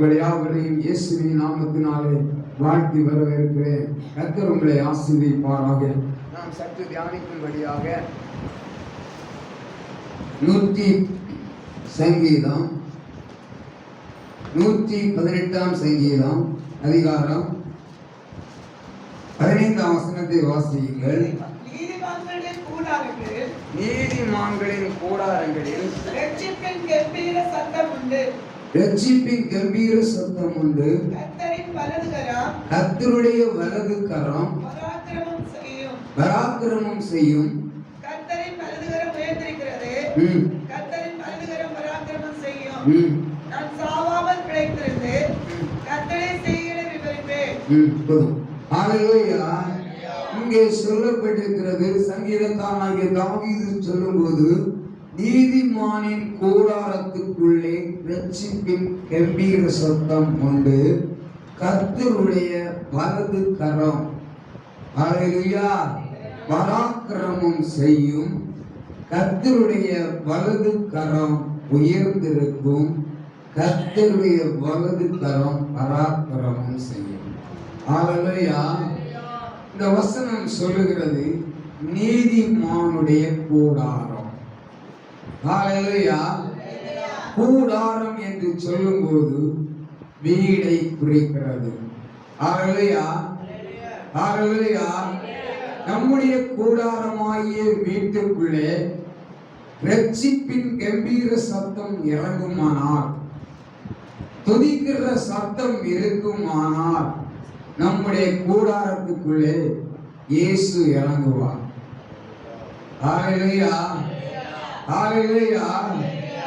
உங்கள் யாவரையும் இயேசுவின் நாமத்தினாலே வாழ்த்தி வரவேற்கிறேன். கர்த்தர் உங்களை ஆசீர்வதிப்பாராக. நாம் சற்று தியானிக்கும்படியாக 118 சங்கீதம் அதிகாரம் 15 வசனத்தை வாசியுங்கள். நீதிமான்களின் கூடாரங்களில் இரட்சிப்பின் கம்பீர சத்தம் உண்டு. கர்த்தருடைய வலது கரம் பராக்கிரமம் செய்யும். கர்த்தரின் வலது கரம் உயர்ந்திருக்கிறது. கர்த்தரின் வலது கரம் பராக்கிரமம் செய்யும். நான் சாவாமல் பிழைத்திருந்து கர்த்தரை செய்கிற விவரிப்பேன். ஹல்லேலூயா. இங்கே சொல்லப்பட்டிருக்கிறது, சங்கீதக்காரனாகிய தாவீது சொல்லும்போது, நீதிமானின் கூடாரத்துக்குள்ளே இரட்சிப்பின் கம்பீர சத்தம் உண்டு. கர்த்தருடைய வலது கரம் ஹல்லேலூயா பராக்கிரமம் செய்யும். கர்த்தருடைய வலது கரம் உயர்ந்திருக்கும். கர்த்தருடைய வலது கரம் பராக்கிரமம் செய்யும். ஹல்லேலூயா. இந்த வசனம் சொல்லுகிறது நீதிமானுடைய கூடாரம். ஹல்லேலூயா. கூடாரம் என்று சொல்லும்போது வீடை குறிக்கிறது. ஹல்லேலூயா. ஹல்லேலூயா. நம்முடைய கூடாரமாகிய வீட்டுக்குள்ளே இரட்சிப்பின் கம்பீர சத்தம் இறங்குமானால், துதிக்கிற சத்தம் இருக்குமானால், நம்முடைய கூடாரத்துக்குள்ளே இயேசு இறங்குவார். ஹல்லேலூயா. ஹல்லேலூயா.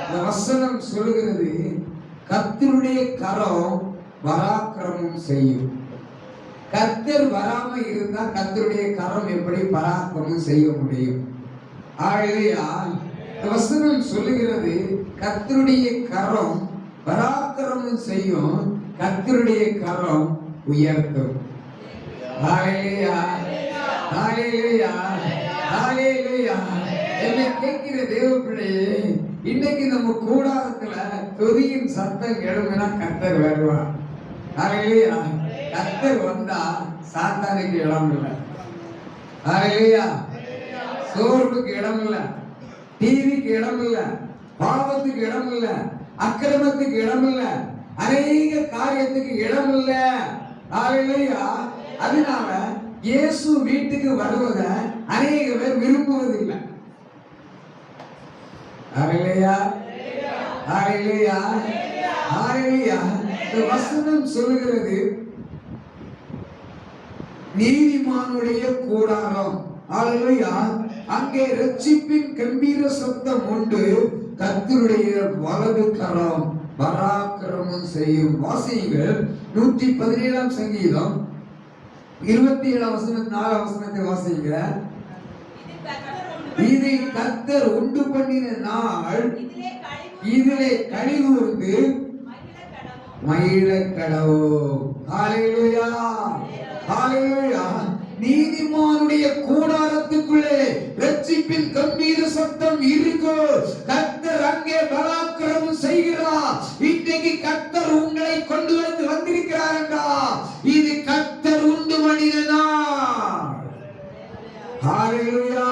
இந்த வசனம் சொல்லுகிறது கர்த்தருடைய கரம் பராக்கிரமம் செய்யும். கர்த்தர் வராம இருந்தா கர்த்தருடைய கரம் எப்படி பராக்கிரமம் செய்ய முடியும்? ஹல்லேலூயா. இந்த வசனம் சொல்லுகிறது கர்த்தருடைய கரம் பராக்கிரமம் செய்யும். கர்த்தருடைய கரம் உயர்த்தும். ஹல்லேலூயா. ஹல்லேலூயா. ஹல்லேலூயா. என்னை கேட்கிற தேவ பிள்ளையே, இன்னைக்கு நம்ம கூடாரத்துல துதியின் சத்தம் எழுதுனா கர்த்தர் வருவார். ஹல்லேலூயா. கர்த்தர் வந்தா சாத்தானுக்கு இடம் இல்லை. ஹல்லேலூயா. சோர்வுக்கு இடம் இல்லை, டிவிக்கு இடம் இல்லை, பாவத்துக்கு இடம் இல்லை, அக்கிரமத்துக்கு இடம் இல்லை, அநேக காரியத்துக்கு இடம் இல்லை. ஹல்லேலூயா. அதனால இயேசு வீட்டுக்கு வருவதை அநேக பேர் விரும்புவதில்லை. ஹல்லேலூயா. ஹல்லேலூயா. ஹல்லேலூயா. இந்த வசனம் சொல்லுகிறது நீதிமானுடைய கூடாரம். ஹல்லேலூயா. அங்கே இரட்சிப்பின் கம்பீர சத்தம் உண்டு. கர்த்தருடைய வலது கரம் பராக்கிரமம் செய்யும். வாசியுங்கள். 117 சங்கீதம் 27 வசனம் 4 வசனத்தை வாசிங்க. இதை கர்த்தர் உண்டு பண்ணின நாள், இதிலே கழிவுண்டு மகிழ கடவோம். ஹல்லேலூயா. ஹல்லேலூயா. நீதிமானுடைய கூடாரத்துக்குள்ளே இரட்சிப்பின் கம்பீர சத்தம் இருக்கு. கர்த்தர் அங்கே பராக்கிரமம் செய்கிறார். இன்றைக்கு கர்த்தர் உங்களை கொண்டு வந்திருக்கிறார் என்றால் இது கர்த்தர் உண்டு பண்ணின நாள். ஹல்லேலூயா.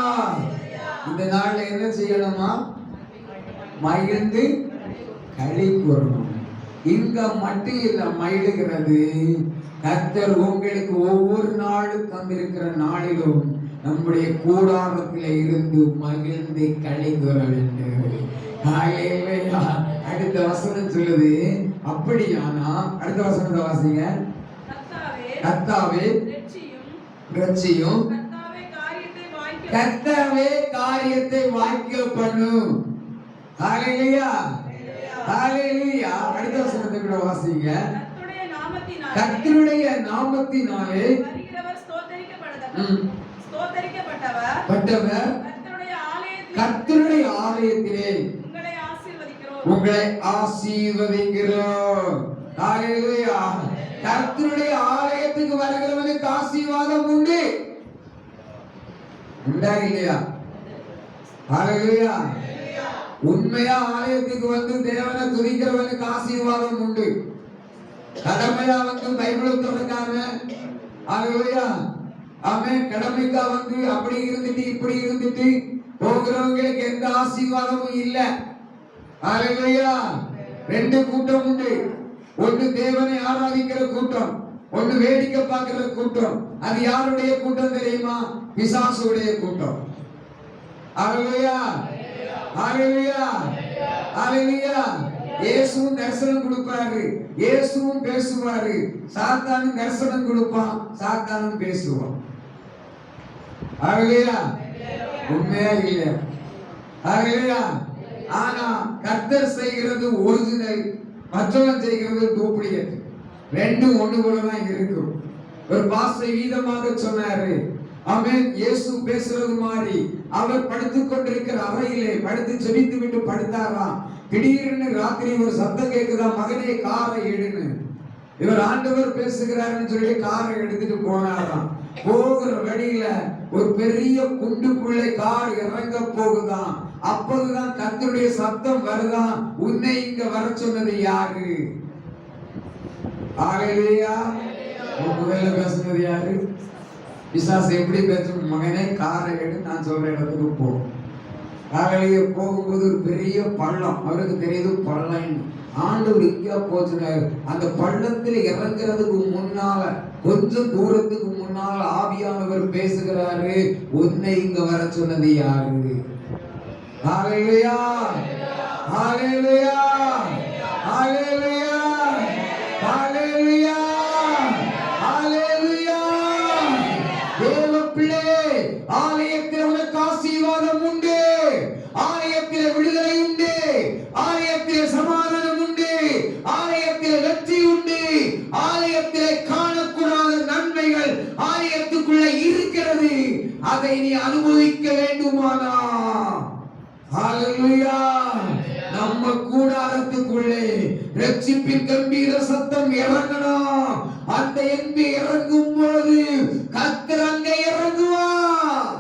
இந்த நாள்ல என்ன செய்யணுமா? மகிழ்ந்து களி கூறணும். இங்க மட்டும் இல்ல மகிழ்கிறது. கர்த்தர் உங்களுக்கு ஒவ்வொரு நாளும் தந்திருக்கிற நாளிலும் நம்முடைய கூடாரத்தில் இருந்து மகிழ்ந்து களி கூற வேண்டும். அடுத்த வசனம் சொல்லுது, அப்படியானா அடுத்த வசனத்தை வாசிங்க. கர்த்தாவே ரட்சியும், கர்த்தாவே காரியத்தை வாய்க்க பண்ணும். ஹல்லேலூயா. ஹல்லேலூயா. அடுத்த வசனத்தை கூட வாசிங்க. கர்த்தருடைய நாமத்தினாலே கர்த்தருடைய ஆலயத்திலே உங்களை ஆசீர்வதிக்கிறோம். ஹல்லேலூயா. கர்த்தருடைய ஆலயத்துக்கு வருகிறவனுக்கு ஆசீர்வாதம் உண்டு. உண்டா இல்லையா? ஹல்லேலூயா. உண்மையா ஆலயத்துக்கு வந்து தேவனை துதிக்கிறவனுக்கு ஆசீர்வாதம் உண்டு. கடமையா வந்து பைபிள் திறக்காம, அல்லேலூயா, ஆமென், கடமைக்கா வந்து அப்படி இருந்துட்டு இப்படி இருந்துட்டு போகிறவங்களுக்கு எந்த ஆசீர்வாதமும் இல்ல. அல்லேலூயா. ரெண்டு கூட்டம் உண்டு. ஒன்று தேவனை ஆராதிக்கிற கூட்டம், ஒன்று வேடிக்கை பார்க்கிற கூட்டம். அது யாருடைய கூட்டம் தெரியுமா? பிசாசுடைய கூட்டம். அல்லேலூயா, அல்லேலூயா, அல்லேலூயா. இயேசுவும் தரிசனம் கொடுப்பாரு, இயேசுவும் பேசுவாரு. சாத்தானும் தரிசனம் கொடுப்பான், சாத்தானும் பேசுவான். அல்லேலூயா. உண்மையா இல்லையா? அல்லேலூயா. ஆனா கர்த்தர் செய்கிறது ஒரிஜினல், மற்றவன் செய்கிறது டூப்ளிகேட். ரெண்டும் ஒண்ணு போலதான் இருக்கும். ஒரு பாஸ்டர் வீதமாக சொன்னாரு, ஆமென், இயேசு பேசுறது மாதிரி. அவர் படுத்துக் கொண்டிருக்கிற அறையிலே படுத்து ஜெபித்து விட்டு படுத்தாராம். திடீர்னு ராத்திரி ஒரு சத்தம் கேக்குதா, மகனே காரை எடுன்னு. இவர் ஆண்டவர் பேசுகிறாருன்னு சொல்லி காரை எடுத்துட்டு போனாராம். போகிற வழியில ஒரு பெரிய குண்டுக்குள்ளே கார் இறங்க போகுதான். அப்போதுதான் கர்த்தருடைய சத்தம் வருதான், உன்னை இங்க வர சொன்னது யாரு? அல்லேலூயா. முதல்ல பேசுனது யாரு? பிசாசு எப்படி பேசும்? மகனே காரை எடு, நான் சொல்ற இடத்துக்கு போ. காலையில போகும்போது ஒரு பெரிய பள்ளம், அவருக்கு தெரியுது பள்ளம். ஆண்டவர் இங்க போச்சுனாரு. அந்த பள்ளத்தில் இறங்குறதுக்கு முன்னால, கொஞ்சம் தூரத்துக்கு முன்னால ஆவியானவர் பேசுகிறாரு, உன்னை இங்க வர சொன்னது யாரு? ஹalleluya, ஹalleluya, ஹalleluya, ஹalleluya, ஹalleluya. தேவப்பிள்ளை, ஆலயத்தில் உனக்கு ஆசீர்வாதம் உண்டு, ஆலயத்தில் விடுதலை உண்டு, ஆலயத்தில் சமாதானம் உண்டு, ஆலயத்தில் வெற்றி உண்டு, ஆலயத்தில் காணக்கூடாத நன்மைகள் ஆலயத்துக்குள்ள இருக்கிறது. அதை நீ அனுபவிக்க வேண்டுமானா, ஹalleluya, நம்ம கூடாரத்துக்குள்ளே ரட்சிப்பின் கம்பீர சத்தம் இறங்கணும். அந்த என்பி இறங்கும் போது கர்த்தர் அங்கே இறங்குவார்.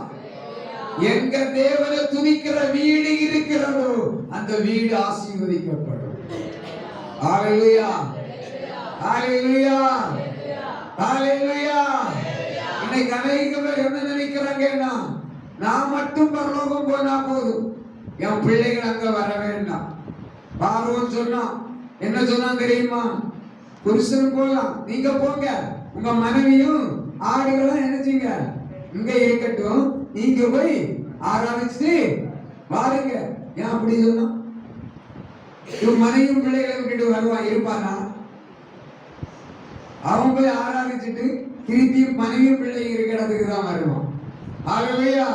எங்க தேவனை துதிக்கிற வீடு இருக்கிறதோ அந்த வீடு ஆசீர்வதிக்கப்படும். ஹalleluya, ஹalleluya, ஹalleluya. இன்னைக்கு அநேக பேர் என்ன நினைக்கிறாங்கன்னா, நான் மட்டும் பரலோகம் போனா போதும், என் பிள்ளைகள் அங்க வர வேண்டாம். பார்வோன் சொன்னான், என்ன சொன்னா தெரியுமா? புருஷன் போலாம், நீங்க போங்க, உங்க மனைவியும் ஆடுகளும் என்னச்சீங்க இங்க இருக்கட்டும், நீங்க போய் ஆராதிச்சுட்டு பாருங்க. ஏன் அப்படி சொன்னா? இவன் மனைவியும் பிள்ளைகளை விட்டுட்டு வருவான், இருப்பானா? அவன் போய் ஆராதிச்சுட்டு திருப்பி மனைவியும் பிள்ளை இருக்கிற இடத்துக்கு தான் வருவான். ஹalleluya.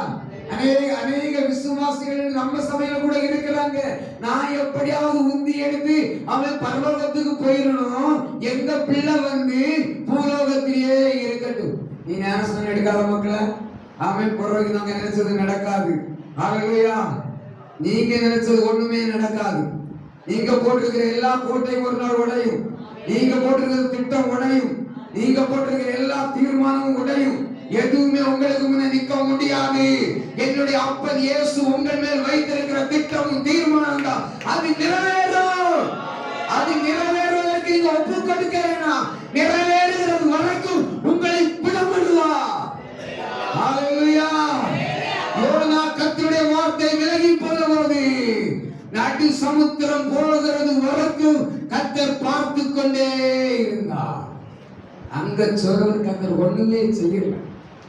அநேக விசுவாசிகள் நம்ம சபையில கூட இருக்கிறாங்க. நான் எப்படியாவது உந்தி எடுத்து அவன் பரலோகத்துக்கு போயிடணும், எங்க பிள்ளை வந்து பூலோகத்திலேயே இருக்கட்டும். நீ ஞானஸ்நானம் எடுக்காத மக்களை, அவன் பிறகு நாங்க நினைச்சது நடக்காது. ஹalleluya. நீங்க நினைச்சது ஒண்ணுமே நடக்காது. நீங்க போட்டிருக்கிற எல்லா கோட்டையும் ஒரு நாள் உடையும். நீங்க போட்டிருக்கிற திட்டம் உடையும். நீங்க போட்டிருக்கிற எல்லா தீர்மானமும் உடையும். எதுவுமே உங்களுக்கு முன்னே நிற்க முடியாது. என்னுடைய அப்பன் இயேசு உங்கள் மேல் வைத்திருக்கிற திட்டமும் தீர்மானம் தான், அது நிறைவேறும். அது நிறைவேறுவதற்கு நீங்க ஒப்பு கொடுக்கிறேனா, நிறைவேறுகிறது வரைக்கும் உங்களை விடப்படுவார். ஹalleluya. யோனா கர்த்தருடைய வார்த்தை விலகி போனபோது நடு சமுத்திரம் போகிறது வரைக்கும் கர்த்தர் பார்த்து கொண்டே இருந்தார். அங்க சொல்றது கர்த்தர் ஒண்ணுமே செய்யல.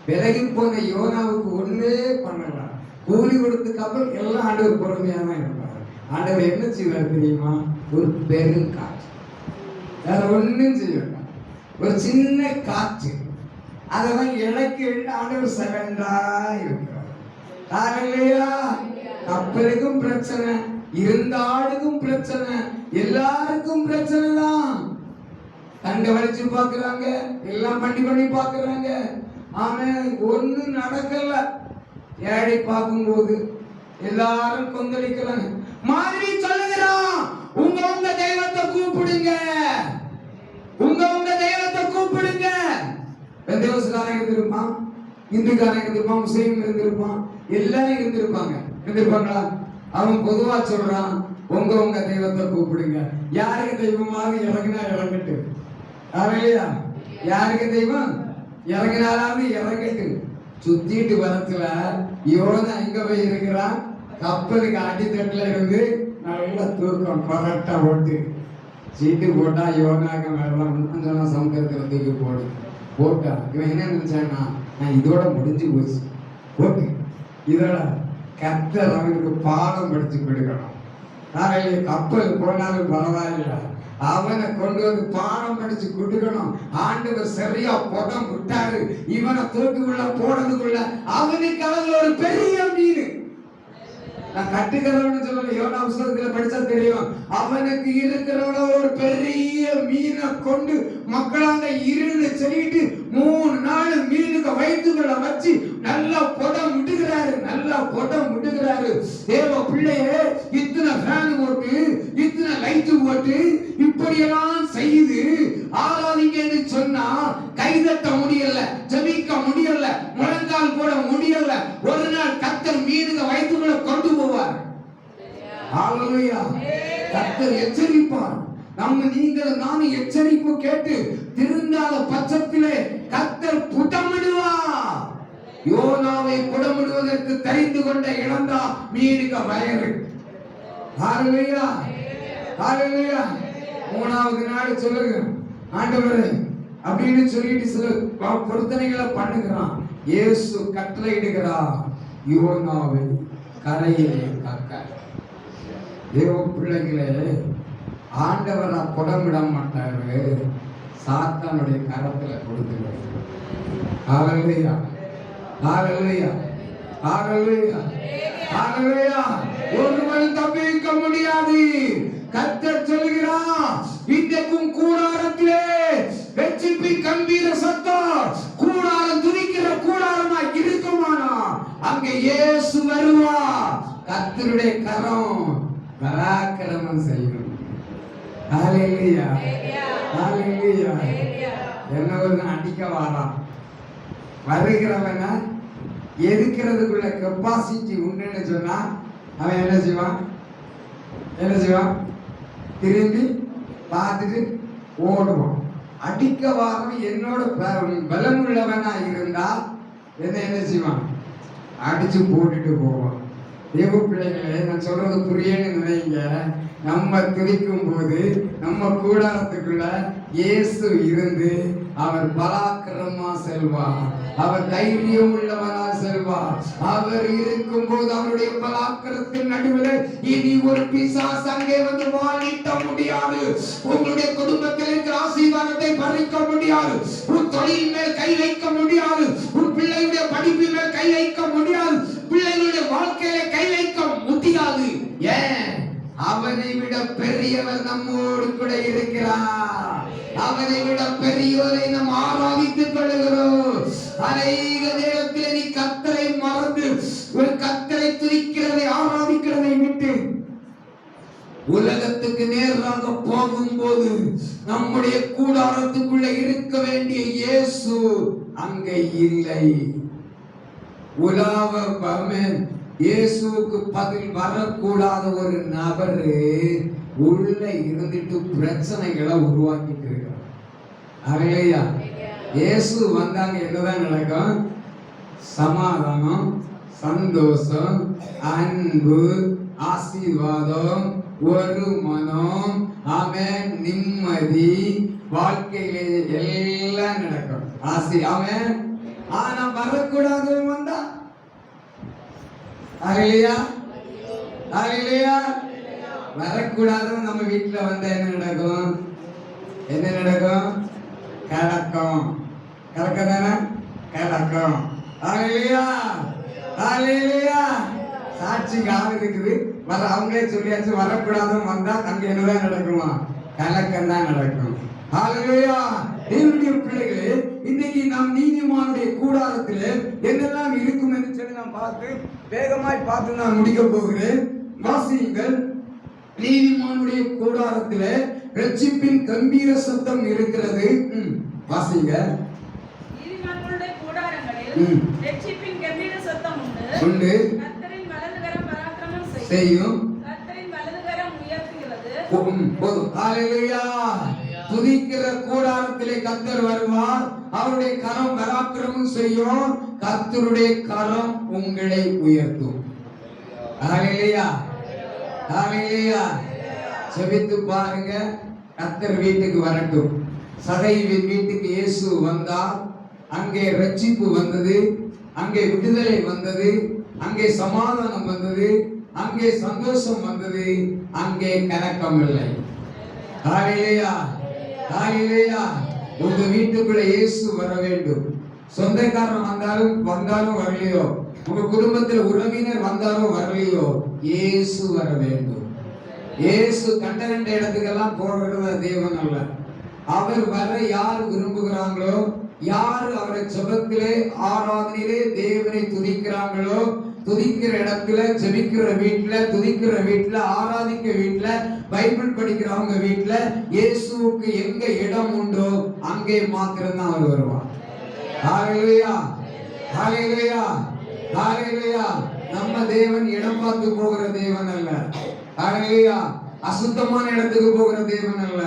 விலகி போன யோனாவுக்கு ஒண்ணே பண்ணல. கூலி கொடுத்துக்கு அப்புறம் எல்லாம் ஆண்டவர் பொறுமையா தான் இருப்பார். ஆண்டவர் என்ன செய்வார் தெரியுமா? ஒரு பெரும் காற்று, வேற ஒண்ணும் செய்யல, ஒரு சின்ன காற்று, அதெல்லாம் இலக்கி ஆண்டவர் சகண்டா இருக்கிறார். ஹalleluya. கப்பலுக்கும் பிரச்சனை, இருந்த ஆளுக்கும் பிரச்சனை, எல்லாருக்கும் பிரச்சனை தான். கண்ட வலிச்சு பாக்குறாங்க, எல்லாம் பண்ணி பாக்குறாங்க. ஆனா ஒண்ணு நடக்கல. ஏழை பார்க்கும்போது எல்லாரும் கொந்தளிக்கிறாங்க. மாதிரி சொல்லுகிறான், உங்க தெய்வத்தை கூப்பிடுங்க, உங்க தெய்வத்தை கூப்பிடுங்க. பெந்தேகோஸ்தேக்காரன் இருந்திருப்பான், இந்துக்காரன் இருந்திருப்பான், முஸ்லீம் இருந்திருப்பான், எல்லாரும் இருந்திருப்பாங்களா? அவன் பொதுவா சொல்றான், உங்க தெய்வத்தை கூப்பிடுங்க. யாருக்கு தெய்வமாக இறங்கினா இறங்கட்டு, ஹalleluya. யாருக்கு தெய்வம்? இறங்கினாலாவது இறங்கிட்டு சுத்திட்டு வரத்துல யோனா எங்க போய் இருக்கிறான்? கப்பலுக்கு அடித்தட்டுல இருந்து நல்ல தூக்கம் பரட்டா ஓட்டு சீட்டு போட்டா யோனாக்கு மேல சமுத்திரத்துல தூக்கி போட்டா இவன் என்ன நினைச்சான்னா நான் இதோட முடிஞ்சு போச்சு ஓட்டு இதோட கர்த்தர் அவனுக்கு பாடம் படிச்சு கொடுக்கணும். நாளைக்கு கப்பல் போனாலும் பரவாயில்ல, அவனை கொண்டு வந்து பாடம் படிச்சு கொடுக்கணும். ஆண்டவர் சரியா புடம் விட்டாரு, இவனை தூக்குக்குள்ள போனதுக்குள்ள அவனுக்கு அவன் ஒரு பெரிய மீன். நான் கட்டுக்கிறவனு சொல்லல, யோனா புத்தகத்துல படிச்சா தெரியும். அவனுக்கு இருக்கிறவன ஒரு பெரிய மீனை கொண்டு மக்களாங்க இருந்து சொல்லிட்டு 3 நாள் மீனுக்கு வயிற்றுக்குள்ள வச்சு நல்லா புடம் விட்டுகிறாரு, நல்லா புடம் விட்டுகிறாரு. தேவ பிள்ளையே, இத்தனை ஃபேன் போட்டு இத்தனை லைட் போட்டு இப்படியெல்லாம் செய்து ஆராதிங்கன்னு சொன்னா கைதட்ட முடியல, ஜெபிக்க முடியல, முழங்கால் போட முடியல. ஒரு நாள் கர்த்தர் மீனுக்கு வயிற்றுக்குள்ள கொண்டு போவார். ஹalleluya. கர்த்தர் எச்சரிப்பார். நீங்கள் நானும் எச்சரிப்பு கேட்டு திருந்தாத பட்சத்திலே கர்த்தர் புடமிடுவார். யோனாவை புடமிடுவதற்கு தெரிந்து கொண்ட இழந்தா மீனுக்கு வயறு. ஹalleluya, ஹalleluya. 3வது நாள் சொல்லுங்க, ஆண்டவரே அப்படின்னு சொல்லிட்டு சில பொருத்தனைகளை பண்ணுகிறான். இயேசு கட்டளையிடுகிறார், யோனாவை கரையிலே காக்க. தேவ பிள்ளைகளே, ஆண்டவரை புடமிட மாட்டாரு, சாத்தானுடைய கரத்துல கொடுத்துருவாரு. ஹalleluya, ஹalleluya, ஹalleluya, ஹalleluya. ஒருவன் தப்பிக்க முடியாது. கர்த்தர் சொல்கிறார், இன்றைக்கும் கூடாரத்திலே வெற்றிப்பின் கம்பீர சத்தம் கூடாரம் துதிக்கிற கூடாரமா இருக்குமானா அங்கே இயேசு வருவார். கர்த்தருடைய கரம் பராக்கிரமம் செய்யும். ஹalleluya, ஹalleluya. என்ன ஒரு அடிக்க வாரான், வருகிறவன எதுக்கிறதுக்குள்ள கெப்பாசிட்டி உண்டுன்னு சொன்னா அவன் என்ன செய்வான்? என்ன செய்வான்? திரும்பி பார்த்துட்டு ஓடுவான். அடிக்க வாரம் என்னோட பலம் உள்ளவனா இருந்தா என்ன செய்வான்? அடிச்சு போட்டுட்டு போவான். தேவ பிள்ளைகளே, நான் சொல்றது புரியன்னு நினைங்க. நம்ம துதிக்கும் போது நம்ம கூடாரத்துக்குள்ள இயேசு இருந்து அவர் பராக்கிரமா செல்வார், அவர் தைரியம் உள்ளவனா செல்வார். அவர் இருக்கும் போது அவருடைய பராக்கிரத்தின் நடுவில் இனி ஒரு பிசாசு அங்கே வந்து வாழிட்ட முடியாது. உங்களுடைய குடும்பத்தில் இருக்கிற ஆசீர்வாதத்தை பறிக்க முடியாது. உன் தொழில் மேல் கை வைக்க முடியாது. உன் பிள்ளையுடைய படிப்பு மேல் கை வைக்க முடியாது. பிள்ளைகளுடைய வாழ்க்கையில கை வைக்க முடியாது. ஏன்? அவனை விட பெரியவர் நம்மோடு கூட இருக்கிறார். அவனை விட பெரியவரை நாம் ஆராதித்துக் கொள்கிறோம். அநேக நேரத்தில் நீ கர்த்தரை மறந்து ஒரு கர்த்தரை துதிக்கிறதை ஆராதிக்கிறதை விட்டு உலகத்துக்கு நேராக போகும்போது நம்முடைய கூடாரத்துக்குள்ள இருக்க வேண்டிய இயேசு அங்கே இல்லை. உலாவ பமன் இயேசுவுக்கு பதில் வரக்கூடாத ஒரு நபர் உள்ள இருந்துட்டு பிரச்சனைகளை உருவாக்கிட்டு இருக்கிறார். ஹalleluya. இயேசு வந்தாங்க, என்னதான் நடக்கும்? சமாதானம், சந்தோஷம், அன்பு, ஆசீர்வாதம், ஒரு மனம், ஆமென், நிம்மதி, வாழ்க்கையிலே எல்லாம் நடக்கும். ஆமென். ஆனா வரக்கூடாது வந்தா ஹalleluya, ஹalleluya. வரக்கூடாது நம்ம வீட்டுல வந்தா என்ன நடக்கும்? என்ன நடக்கும்? கலக்கம். கலக்கம் தானே? கலக்கம். ஹalleluya, ஹalleluya. சாட்சிக்கு ஆள் இருக்குது. வர அவங்களே சொல்லியாச்சு, வரக்கூடாதுன்னு வந்தா அங்க என்னதான் நடக்குமா? கலக்கம் தான் நடக்கும். ஹalleluya. தேவனுடைய பிள்ளைகளே, இன்னைக்கு நாம் நீதிமானுடைய கூடாரத்திலே என்னெல்லாம் இருக்கும் என்று சொல்லி நாம் பார்த்து வேகமாய் பார்த்து நான் முடிக்க போகிறேன். வாசியுங்கள். நீதிமானுடைய கூடாரத்திலே ரட்சிப்பின் கம்பீர சத்தம் இருக்கிறது. வாசிங்க. நீதிமான்களுடைய கூடாரங்களில் ரட்சிப்பின் கம்பீர சத்தம் உண்டு. கர்த்தரின் வலதுகரம் பராக்கிரமம் செய்யும். கர்த்தரின் வலதுகரம் உயர்த்துகிறது. போதும். ஹalleluya. துதிக்கிற கூடாரத்திலே கர்த்தர் வருவார். அவருடைய கரம் பராக்கிரமம் செய்யும். கர்த்தருடைய கரம் உங்களை உயர்த்தும். ஹல்லேலூயா, ஹல்லேலூயா. செபித்து பாருங்க. கர்த்தர் வீட்டுக்கு வரட்டும். சகைவின் வீட்டுக்கு இயேசு வந்தார். அங்கே ரட்சிப்பு வந்தது, அங்கே விடுதலை வந்தது, அங்கே சமாதானம் வந்தது, அங்கே சந்தோஷம் வந்தது, அங்கே கலக்கம் இல்லை. ஹல்லேலூயா, ஹல்லேலூயா. உங்க வீட்டுக்குள்ள இயேசு வர வேண்டும். சொந்தக்காரன் வந்தாலும் வரலையோ, உங்க குடும்பத்தில் உறவினர் வந்தாலும் வரலையோ, இயேசு வர வேண்டும். இயேசு கண்ட இடத்துக்கெல்லாம் போகிறது தேவன் அல்ல. அவர் வர யார் விரும்புகிறாங்களோ, யார் அவரை ஜெபத்திலே ஆராதனையிலே தேவனை துதிக்கிறாங்களோ, துதிக்கிற இடத்துல, ஜெபிக்கிற வீட்டுல, துதிக்கிற வீட்டுல, ஆராதிக்க வீட்டுல, பைபிள் படிக்கிறவங்க வீட்டுல இயேசுவுக்கு எங்க இடம் உண்டோ அங்கே மாத்திரம் தான் அவர் வருவார். ஹல்லேலூயா, ஹல்லேலூயா, ஹல்லேலூயா. நம்ம தேவன் இடம் பார்த்து போகிற தேவன் அல்ல. ஹல்லேலூயா. அசுத்தமான இடத்துக்கு போகிற தேவன் அல்ல.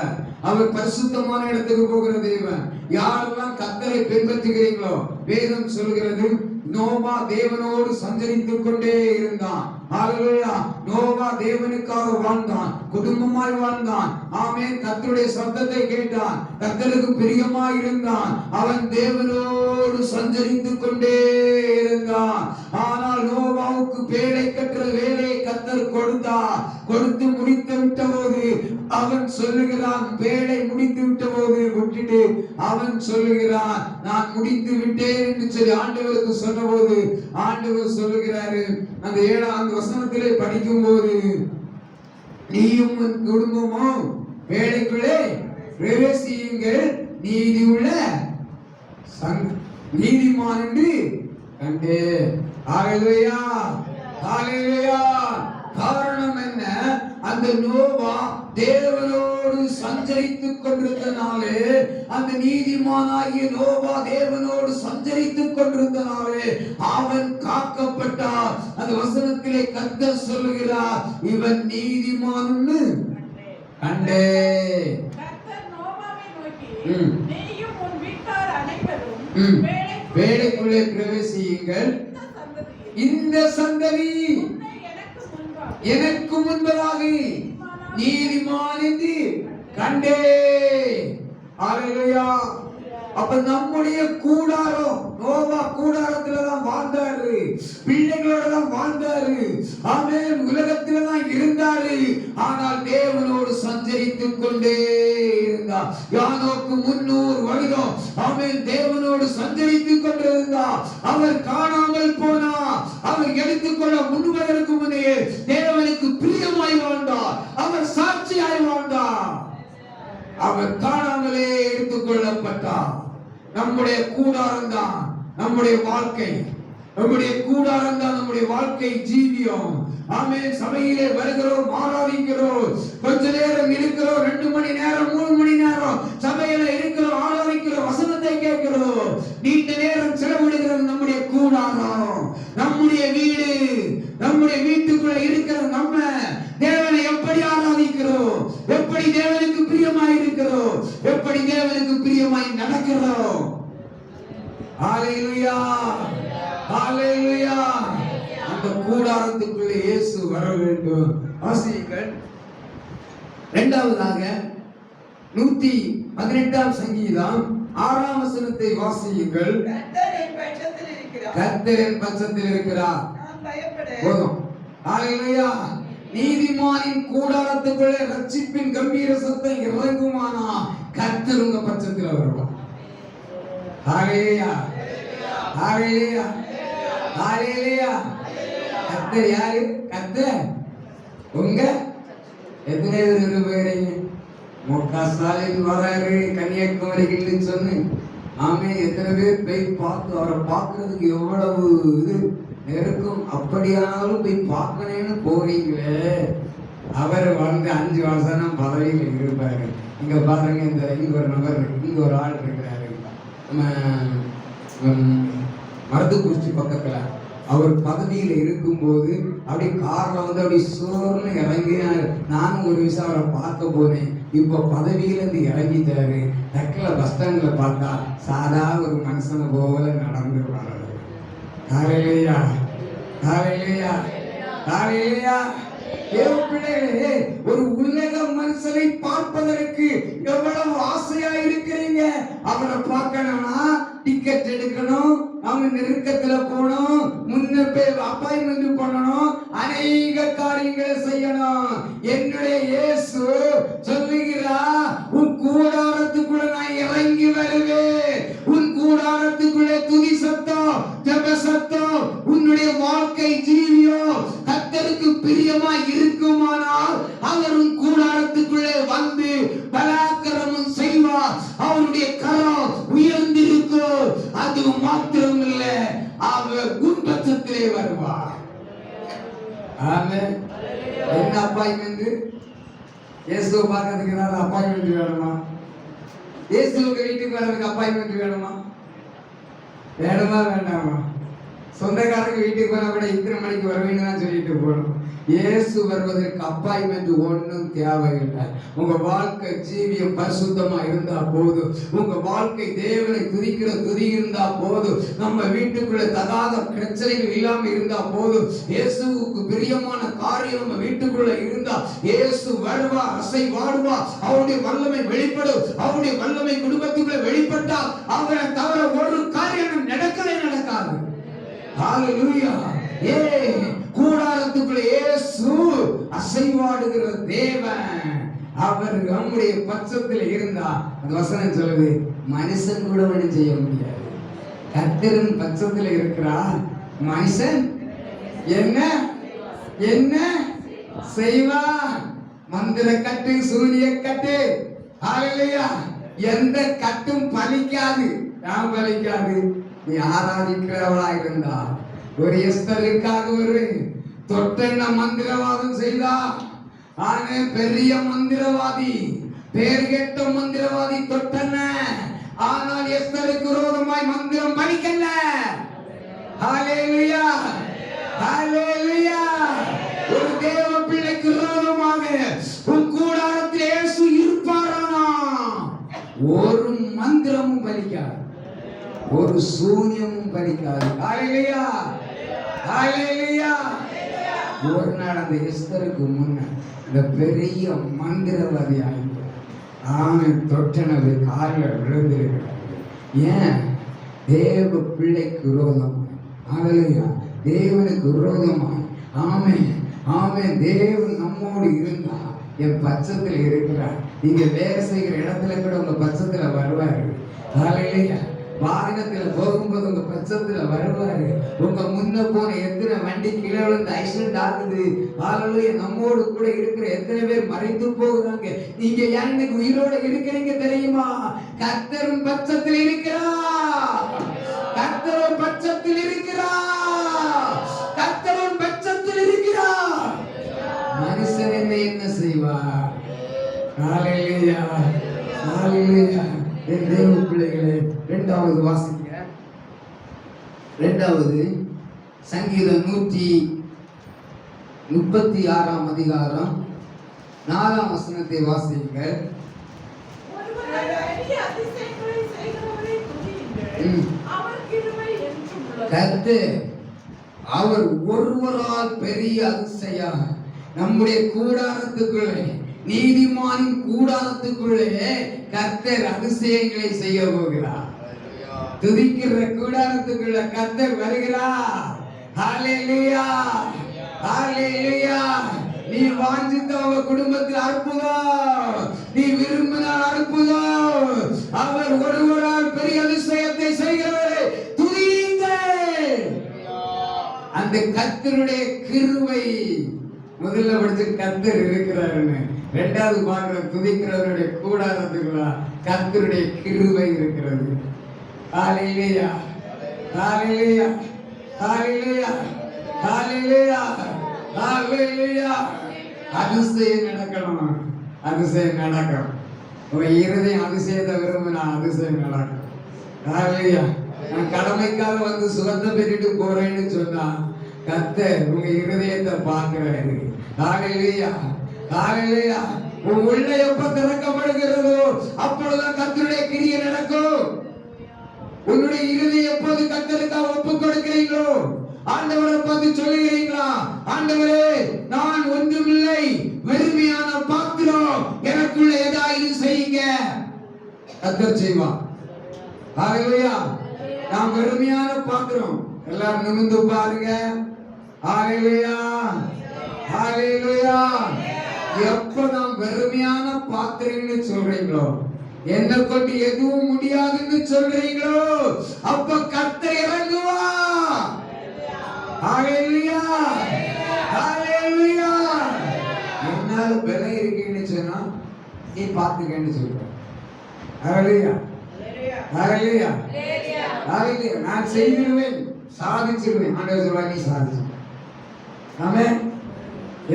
அவர் பரிசுத்தமான இடத்துக்கு போகிற தேவன். யாரெல்லாம் கர்த்தரை பின்பற்றுகிறீங்களோ, வேதம் சொல்கிறது நோவா தேவனோடு சஞ்சரித்துக் கொண்டே இருந்தான். ஹல்லேலூயா. நோவா தேவனுக்காக வாழ்ந்தான், குடும்பமாய் வாழ்ந்தான். ஆமென். கர்த்தருடைய சத்தத்தை கேட்டான், கர்த்தருக்கு பிரியமாய் இருந்தான். அவன் தேவனோடு சஞ்சரித்துக் கொண்டே இருந்தான். ஆனால் நோவாவுக்கு பேழை கட்டுற வேலையை கர்த்தர் கொடுத்தார். கொடுத்து முடித்து விட்ட போது அவன் சொல்லுகிறான், பேழை முடித்து விட்ட போது விட்டுட்டு அவன் சொல்லுகிறான், நான் முடித்து விட்டேன் என்று சொல்லி ஆண்டவருக்கு சொன்னபோது ஆண்டவர் சொல்லுகிறாரு, அந்த 7ஆம் வசனத்திலே படிக்கும் போது, நீயும் உன் குடும்பமும் வேலைக்குள்ளே பிரவேசியுங்கள், நீதி உள்ள நீதிமான் என்று கண்டே. ஹல்லேலூயா, ஹல்லேலூயா. காரணம் என்ன? அந்த நோவா தேவனோடு சஞ்சரித்துக் கொண்டிருந்தனாலே, அந்த நீதிமானாகிய நோவா தேவனோடு சஞ்சரித்துக் கொண்டிருந்தனாலே அவன் காக்கப்பட்டார். அந்த வசனத்திலே கர்த்தர் சொல்லுகிறார், இவன் நீதிமான்னு கண்டே. கர்த்தர் நோவாவை நோக்கி, நீயும் உன் வீட்டார் அனைவரும் வேலைக்குள்ளே பிரவேசியுங்கள், இந்த சந்ததி எனக்கு முன்பதாக நீதிமான் என்று கண்டே. ஹல்லேலூயா. அப்ப நம்முடைய கூடாரம், நோவா கூடாரத்துல தான் வாழ்ந்தாரு, பிள்ளைகளோட தான் வாழ்ந்தாரு, ஆமென், உலகத்துல தான் இருந்தாரு. ஆனால் தேவனோடு சஞ்சரித்துக் கொண்டே இருந்தார். யானோக்கு 300 வருடம் ஆமென் தேவனோடு சஞ்சரித்துக் கொண்டிருந்தார். அவர் காணாமல் போனார். அவர் எடுத்துக்கொள்ள முன்வதற்கு முன்னே தேவனுக்கு பிரியமாய் வாழ்ந்தார். அவர் சாட்சியாய் வாழ்ந்தார். அவர் காணாமலே எடுத்துக் கொள்ளப்பட்டார். நம்முடைய கூடாரம் தான் நம்முடைய வாழ்க்கை. நம்முடைய கூடாரம் தான் நம்முடைய வாழ்க்கை ஜீவியம். ஆமென். சபையிலே வருகிறோம், ஆராதிக்கிறோம், கொஞ்ச நேரம் இருக்கிறோம், 2 மணி நேரம் 3 மணி நேரம் சபையில இருக்கிறோம், ஆராதிக்கிறோம், வசனத்தை கேட்கிறோம், நீண்ட நேரம் செலவிடுகிறோம். நம்முடைய கூடாரம், நம்முடைய வீடு, நம்முடைய வீட்டுக்குள்ள இருக்கிற நம்ம தேவனை எப்படி ஆராதிக்கிறோம், எப்படி தேவனுக்கு பிரியமாய் இருக்கிறோம், எப்படி தேவனுக்கு பிரியமாய் நடக்கிறோம். ஹல்லேலூயா, ஹல்லேலூயா. அந்த கூடாரத்துக்குள்ளே இயேசு வர வேண்டும். வாசியுங்கள். இரண்டாவதாக 118ஆம் சங்கீதம் 6ஆம் வசனத்தை வாசியுங்கள். கர்த்தர் என் பட்சத்தில் இருக்கிறார், போதும். ஹல்லேலூயா. நீதிமானின் கூடாரத்துக்குள்ளே ரட்சிப்பின் கம்பீர சத்தம் இறங்குமானா கர்த்தர் உங்க பட்சத்தில் வருவார். ஹல்லேலூயா, ஹல்லேலூயா, ஹல்லேலூயா. கர்த்தர் யாரு? கர்த்தர் உங்க எத்தனை பேர் விரும்புகிறீங்க? முக ஸ்டாலின் வராரு கன்னியாகுமரிக்கு சொன்னு, ஆமே, எத்தனை பேர் போய் பார்த்து அவரை பார்க்கறதுக்கு எவ்வளவு இது நெருக்கம். அப்படியானாலும் போய் பார்க்கணும்னு போறீங்களே. அவர் வந்து 5 வருஷம் பதவியில் இருப்பாரு. இங்க பாருங்க, இங்க ஒரு நபர், இங்க ஒரு ஆள் இருக்கிறாரு, நம்ம மருதுக்குறிச்சி பக்கத்துல. அவர் பதவியில இருக்கும்போது அப்படி கார்ல வந்து அப்படி சோர்னு இறங்கி நானும் ஒரு விஷயம் அவரை பார்க்க போனேன். இப்ப பதவியில இருந்து இறங்கிட்டாரு. டக்குல பஸ் ஸ்டாண்ட்ல பார்த்தா சாதா ஒரு மனுஷனை போல நடந்து வர்றாரு. ஹalleluya, ஹalleluya, ஹalleluya. பிள்ளைகளே, ஒரு உலக மனுஷனை பார்ப்பதற்கு எவ்வளவு ஆசையா இருக்கிறீங்க. அவரை பார்க்கணும்னா டிக்கெட் எடுக்கணும், அவங்க நெருக்கத்துல போகணும், முன்ன போய் அப்பாயின்மெண்ட் பண்ணணும், அநேக காரியங்களை செய்யணும். என்னுடைய இயேசு சொல்லுகிறா, உன் கூடாரத்துக்குள்ள நான் இறங்கி வருவேன். உன் கூடாரத்துக்குள்ளே துதி சத்தம், ஜெப சத்தம், உன்னுடைய வாழ்க்கை ஜீவியோ கர்த்தருக்கு பிரியமா இருக்குமானால் அவர் உன் கூடாரத்துக்குள்ளே வந்து பலாக்கிரமம் செய்வார். அவருடைய கரம் உயர்ந்திருக்கும். அது மாத்திரம் இல்ல, அவர் உன் பட்சத்திலே வருவார். ஆமென். என்ன அப்பாயின்மெண்ட்? இயேசுவை பார்க்கறதுக்கு ஏதாவது அப்பாயின்மெண்ட் வேணுமா? இயேசுவுக்கு வீட்டுக்கு வர்றதுக்கு அப்பாயின்மெண்ட் வேணுமா? வேணுமா வேண்டாமா? சொந்தக்காரங்க வீட்டுக்கு போனா கூட இத்தனை மணிக்கு வருவீங்கன்னு தான் சொல்லிட்டு போகணும். இயேசு வருவதற்கு அப்பாயின்மெண்ட் ஒன்றும் தேவையில்லை. உங்க வாழ்க்கை ஜீவியம் பரிசுத்தமா இருந்தா போதும். உங்க வாழ்க்கை தேவனை துதிக்கிற துதி இருந்தா போதும். நம்ம வீட்டுக்குள்ள தகாத பிரச்சனைகள் இல்லாம இருந்தா போதும். இயேசுவுக்கு பிரியமான காரியம் நம்ம வீட்டுக்குள்ள இருந்தா இயேசு வருவா, அசை வாடுவா, அவருடைய வல்லமை வெளிப்படும். அவருடைய வல்லமை குடும்பத்துக்குள்ள வெளிப்பட்டால் அவரை தவிர ஒரு காரியம் நடக்கவே நடக்காது. ஹalleluya. கூடாரத்துக்குள்ள இயேசு அசைவாடுகிற தேவன். அவர் நம்முடைய பட்சத்தில் இருந்தா, அந்த வசனம் சொல்லுது, மனுஷன் கூட ஒன்றும் செய்ய முடியாது. கர்த்தரின் பட்சத்தில் இருக்கிறார், மனுஷன் என்ன என்ன செய்வான்? மந்திர கட்டு, சூரிய கட்டு, ஹalleluya, எந்த கட்டும் பலிக்காது. நான் பலிக்காது. நீ ஆராதிக்கிறவளா இருந்தா, ஒரு எஸ்தருக்காக ஒரு தொட்டென்ன மந்திரவாதம் செய்தா, ஆனா பெரிய மந்திரவாதி, பேர் கேட்ட மந்திரவாதி தொட்டென்ன, ஆனால் எஸ்தருக்கு விரோதமாய் மந்திரம் பலிக்கல. ஹalleluya, ஹalleluya. ஒரு தேவ பிள்ளைக்கு விரோதமாக உன் கூடாரத்தில் இயேசு இருப்பாரானா ஒரு மந்திரமும் பலிக்காது, ஒரு சூனியமும் பலிக்காது. ஹalleluya, ஹalleluya. ஒரு நாள் அந்த எஸ்தருக்கு முன்ன இந்த பெரிய மந்திரவாதி ஆயிட்டு ஆமென் தொட்டனது காலில் விழுந்திருக்கிறார். ஏன்? தேவ பிள்ளைக்கு விரோதமாய், ஹalleluya, தேவனுக்கு விரோதமாய். ஆமென், ஆமென். தேவன் நம்மோடு இருந்தா என் பட்சத்தில் இருக்கிறார். நீங்க வேலை செய்கிற இடத்துல கூட உங்க பட்சத்துல வருவாரு. ஹalleluya. வாகனத்துல போகும்போது உங்க பட்சத்துல வருவாரு. உங்க முன்ன போன எத்தனை வண்டி கீழே விழுந்து ஆக்சிடென்ட் ஆகுது, ஹalleluya, நம்மோடு கூட இருக்கிற எத்தனை பேர் மறைந்து போகிறாங்க. நீங்க ஏன் இன்னைக்கு உயிரோட இருக்கிறீங்க தெரியுமா? கர்த்தரின் பட்சத்தில் இருக்கிறார். கர்த்தரின் பட்சத்தில் இருக்கிறார். கர்த்தரின் பட்சத்தில் இருக்கிறார். மனுஷன் என்ன செய்வார்? ஹalleluya, ஹalleluya. என் தேவ பிள்ளைகளே, இரண்டாவது வாசிங்க. இரண்டாவது சங்கீதம் 136 அதிகாரம் 4 வசனத்தை வாசிங்க. கர்த்தர் அவர் ஒருவரால் பெரிய அதிசயம். நம்முடைய கூடாரத்துக்குள்ளே, நீதிமானின் கூடாரத்துக்குள்ளே கர்த்தர் அதிசயங்களை செய்ய போகிறார். துதிக்கிற கூடாரத்துக்குள்ள கர்த்தர் வருகிறார். ஹalleluya, ஹalleluya. நீ வாஞ்சித்த உங்க குடும்பத்தில் அற்புதம், நீ விரும்பினால் அற்புதம். அவர் ஒருவரால் பெரிய அதிசயத்தை செய்கிறவரை துதியுங்கள். அந்த கர்த்தருடைய கிருபை, முதல்ல படிச்சு கர்த்தர் இருக்கிறாருன்னு, இரண்டாவது பார்க்கிற துதிக்கிறவருடைய கூடாரத்துக்குள்ள கர்த்தருடைய கிருபை இருக்கிறது. ஹalleluya, ஹalleluya, ஹalleluya, ஹalleluya, ஹalleluya. அதிசயம் நடக்கணும், அதிசயம் நடக்கும். உங்க இருதயம் அதிசயத்தை விரும்பினா அதிசயம் நடக்கும். ஹalleluya, நான் கடமைக்காக வந்து சுகத்தை பெற்றுட்டு போறேன்னு சொன்னா கர்த்தர் உங்க இருதயத்தை பார்க்கிறாரு. ஹalleluya, ஹalleluya. உன் உள்ள எப்ப திறக்கப்படுகிறதோ அப்பொழுதுதான் கர்த்தருடைய கிரியை நடக்கும். உன்னுடைய இருதயம் எப்போது கர்த்தருக்காக ஒப்பு கொடுக்கிறீங்களோ, ஆண்டவரை பார்த்து சொல்லுகிறீங்களா, ஆண்டவரே நான் ஒன்றுமில்லை, வெறுமையான பாத்திரம், எனக்குள்ள ஏதாவது செய்யுங்க, கர்த்தர் செய்வார். ஹalleluya. நான் வெறுமையான பாத்திரம். எல்லாரும் நிமிர்ந்து பாருங்க. ஹalleluya, ஹalleluya. எப்ப நான் வெறுமையான பாத்திரம்னு சொல்றீங்களோ, என்ன கொண்டு எதுவும் முடியாதுன்னு சொல்றீங்களோ, அப்ப கர்த்தர் இறங்குவார். ஹalleluya, ஹalleluya. என்னால பலம் இருக்குன்னு சொன்னா நீ பாத்துக்கன்னு சொல்ற. ஹalleluya, ஹalleluya, ஹalleluya. நான் செய்திருவேன், சாதிச்சிருவேன். ஆண்டவர் சொல்றார், நீ சாதிச்சு. ஆமென்.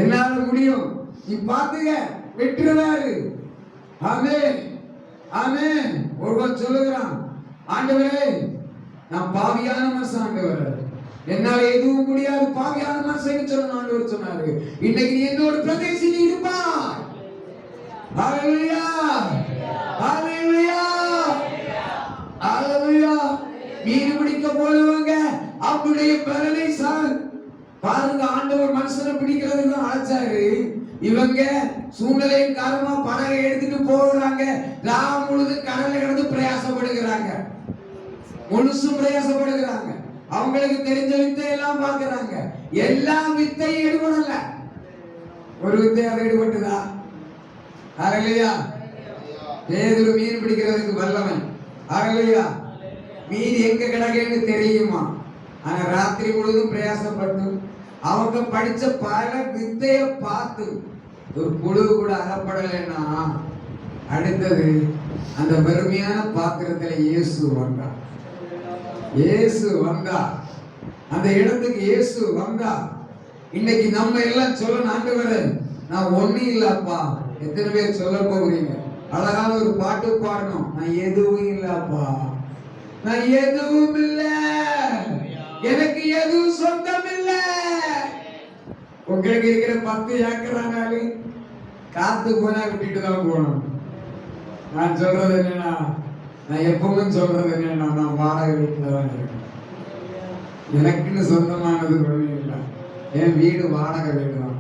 என்னால முடியும், நீ பாத்துக்க, வெற்றுவாரு. ஆமென், ஆமென். ஒருவன் சொல்லுகிறான், ஆண்டவரே நான் பாவியான மனுஷன், ஆண்டவரே என்னால எதுவும் முடியாது, பாவியான மனுஷன் சொல்லணும். ஆண்டவர் சொன்னாரு, இன்னைக்கு நீ என்னோட பிரதேசத்தில் இருப்பாய். ஹalleluya, ஹalleluya, ஹalleluya. மீன் பிடிக்க போனவங்க அவருடைய பலனை பாருங்க. ஆண்டவர் மனுஷனை பிடிக்கிறதுக்கு அழைச்சாரு. இவங்க சூழ்நிலையின் காரணமா படகை எடுத்துட்டு போறாங்க. ராம் முழுதும் கடல்ல கிடந்து பிரயாசப்படுகிறாங்க, முழுசும் பிரயாசப்படுகிறாங்க. அவங்களுக்கு தெரிஞ்ச வித்தை எல்லாம் பாக்குறாங்க. எல்லா வித்தையும் ஈடுபடல, ஒரு வித்தை அதை ஈடுபட்டுதா? ஹalleluya. பேதுரு மீன் பிடிக்கிறதுக்கு வல்லவன். ஹalleluya. மீன் எங்க கிடக்குன்னு தெரியுமா? ஆனா ராத்திரி முழுதும் பிரயாசப்பட்டு அவங்க படிச்ச பல வித்தைய பார்த்து ஒரு புழு கூட அகப்படலைன்னா அடுத்தது அந்த வெறுமையான பாத்திரத்துல இயேசு வந்தார். இயேசு வந்தா, அந்த இடத்துக்கு இயேசு வந்தா. இன்னைக்கு நம்ம எல்லாம் சொல்லணும், ஆண்டவரே நான் ஒண்ணு இல்லப்பா. எத்தனை பேர் சொல்ல போகிறீங்க? அழகான ஒரு பாட்டு பாடணும், நான் எதுவும் இல்லப்பா, நான் எதுவும் இல்ல, எனக்கு எதுவும் சொந்தம் இல்ல. உங்களுக்கு இருக்கிற 10 ஏக்கரானாலே காத்து போனா விட்டுட்டு தான் போகணும். நான் சொல்றது என்னன்னா, நான் எப்பவும் சொல்றது என்னன்னா, நான் வாடகை வீட்டுல தான் இருக்கேன். எனக்குன்னு சொந்தமானது ஒண்ணு இல்லை. என் வீடு வாடகை வீடு தான்.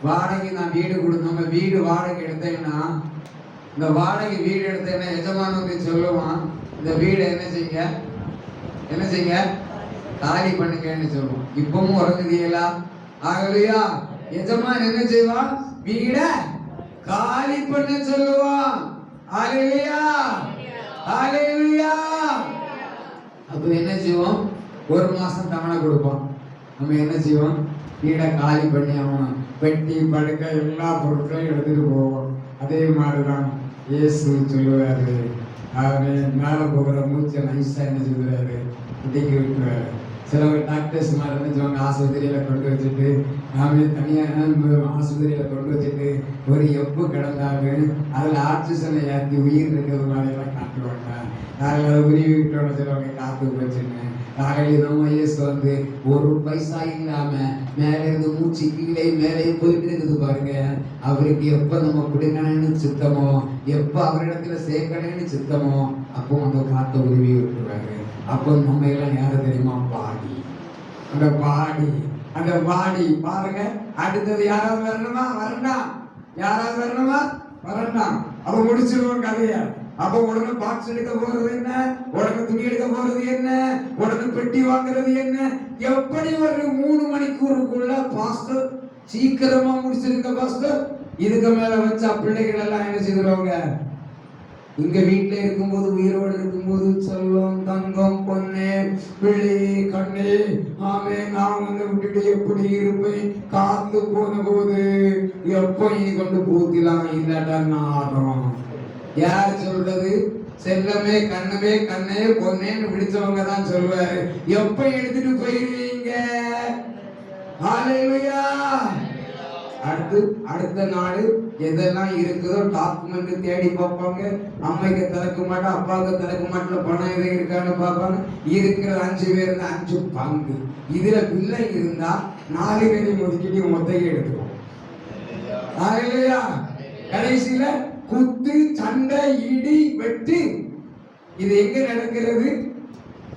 வாடகை நான் வீடு கொடுத்தோம். வீடு வாடகை எடுத்தேன்னா, இந்த வாடகை வீடு எடுத்தேன்னா எஜமான் வந்து சொல்லுவான், இந்த வீடு என்ன செய்யுங்க, என்ன செய்யுங்க, காலி பண்ணுங்கன்னு சொல்லுவோம். இப்பவும் உறங்குதீங்களா? ஆகலையா? எஜமான் என்ன செய்வான்? வீட காலி பண்ண சொல்லுவான். ஆகலையா? ஆகலையா? அப்ப என்ன செய்வோம்? ஒரு மாசம் தவணை கொடுப்போம். நம்ம என்ன செய்வோம்? வீடை காலி பண்ணி ஆகணும். பெட்டி படுக்க எல்லா பொருட்களையும் எடுத்துட்டு போவோம். அதே மாதிரிதான் இயேசு சொல்லுவாரு, அவரு மேல போகிற மூச்சை நைஸா என்ன சொல்லுவாரு, இன்றைக்கு விட்டுருவாரு. சிலவங்க டாக்டர்ஸ் மாதிரி என்ன சொல்லுவாங்க, ஆஸ்பத்திரியில கொண்டு வச்சுட்டு, நாமே தனியாக ஆஸ்பத்திரியில கொண்டு வச்சுட்டு ஒரு எப்பு கிடந்தாங்க, அதுல ஆக்சிஜனை ஏற்றி உயிர் இருக்கிறது மாதிரிலாம் காட்டுவாங்க. அதில் உயிர் விட்டோன்னு சொல்லுவாங்க, காத்து போச்சுன்னு. காலையிலும் இயேசு வந்து ஒரு பைசா இல்லாம மேல இருந்து மூச்சு கீழே மேலே போயிட்டு இருக்குது பாருங்க. அவருக்கு எப்ப நம்ம கொடுக்கணும்னு சித்தமோ, எப்ப அவரிடத்துல சேர்க்கணும்னு சித்தமோ, அப்போ அந்த காத்த உருவி விட்டுருவாரு. அப்போ நம்ம எல்லாம் யாரு தெரியுமா? பாடி. அந்த பாடி, அந்த பாடி பாருங்க. அடுத்தது யாராவது வரணுமா? வரண்டாம். யாராவது வரணுமா? வரண்டாம். அப்ப முடிச்சிருவோம் கதைய. அப்ப உடனே பாக்ஸ் எடுக்க போறது என்ன, உடனே துணி எடுக்க போறது என்ன, உடனே பெட்டி வாங்குறது என்ன, எப்படி ஒரு 3 மணிக்கூருக்குள்ள பாஸ்டர் சீக்கிரமா முடிச்சிருக்க பாஸ்டர். இதுக்கு மேல வச்சா பிள்ளைகள் எல்லாம் என்ன செய்வாங்க? இங்க வீட்டுல இருக்கும்போது, உயிரோடு இருக்கும்போது சொல்லும், தங்கம் பொண்ணே பிள்ளை கண்ணே, ஆமே நான் வந்து விட்டுட்டு எப்படி இருப்பேன், காத்து போன போது எப்ப நீ கொண்டு போத்திலாம் இல்லாட்டா நாடும். யார் சொல்றது? செல்லமே கண்ணமே கண்ணே பொண்ணேன்னு பிடிச்சவங்க தான் சொல்லுவாரு. எப்ப எடுத்துட்டு போயிருவீங்க? ஹalleluya, அடுத்த நாடு எதெல்லாம் இருக்குதோ டாக்குமெண்ட் தேடி பார்ப்பாங்க. அம்மைக்கு திறக்க மாட்டோம், அப்பாவுக்கு திறக்க மாட்டோம், பணம் எதுவும் இருக்கான்னு பார்ப்பாங்க. இருக்கிற 5 பேர் 5 பங்கு. இதுல பிள்ளை இருந்தா 4 பேரையும் ஒதுக்கிட்டு மொத்தையும் எடுத்துக்கும். கடைசியில குத்து, சண்டை, இடி, வெட்டு. இது எங்க நடக்கிறது?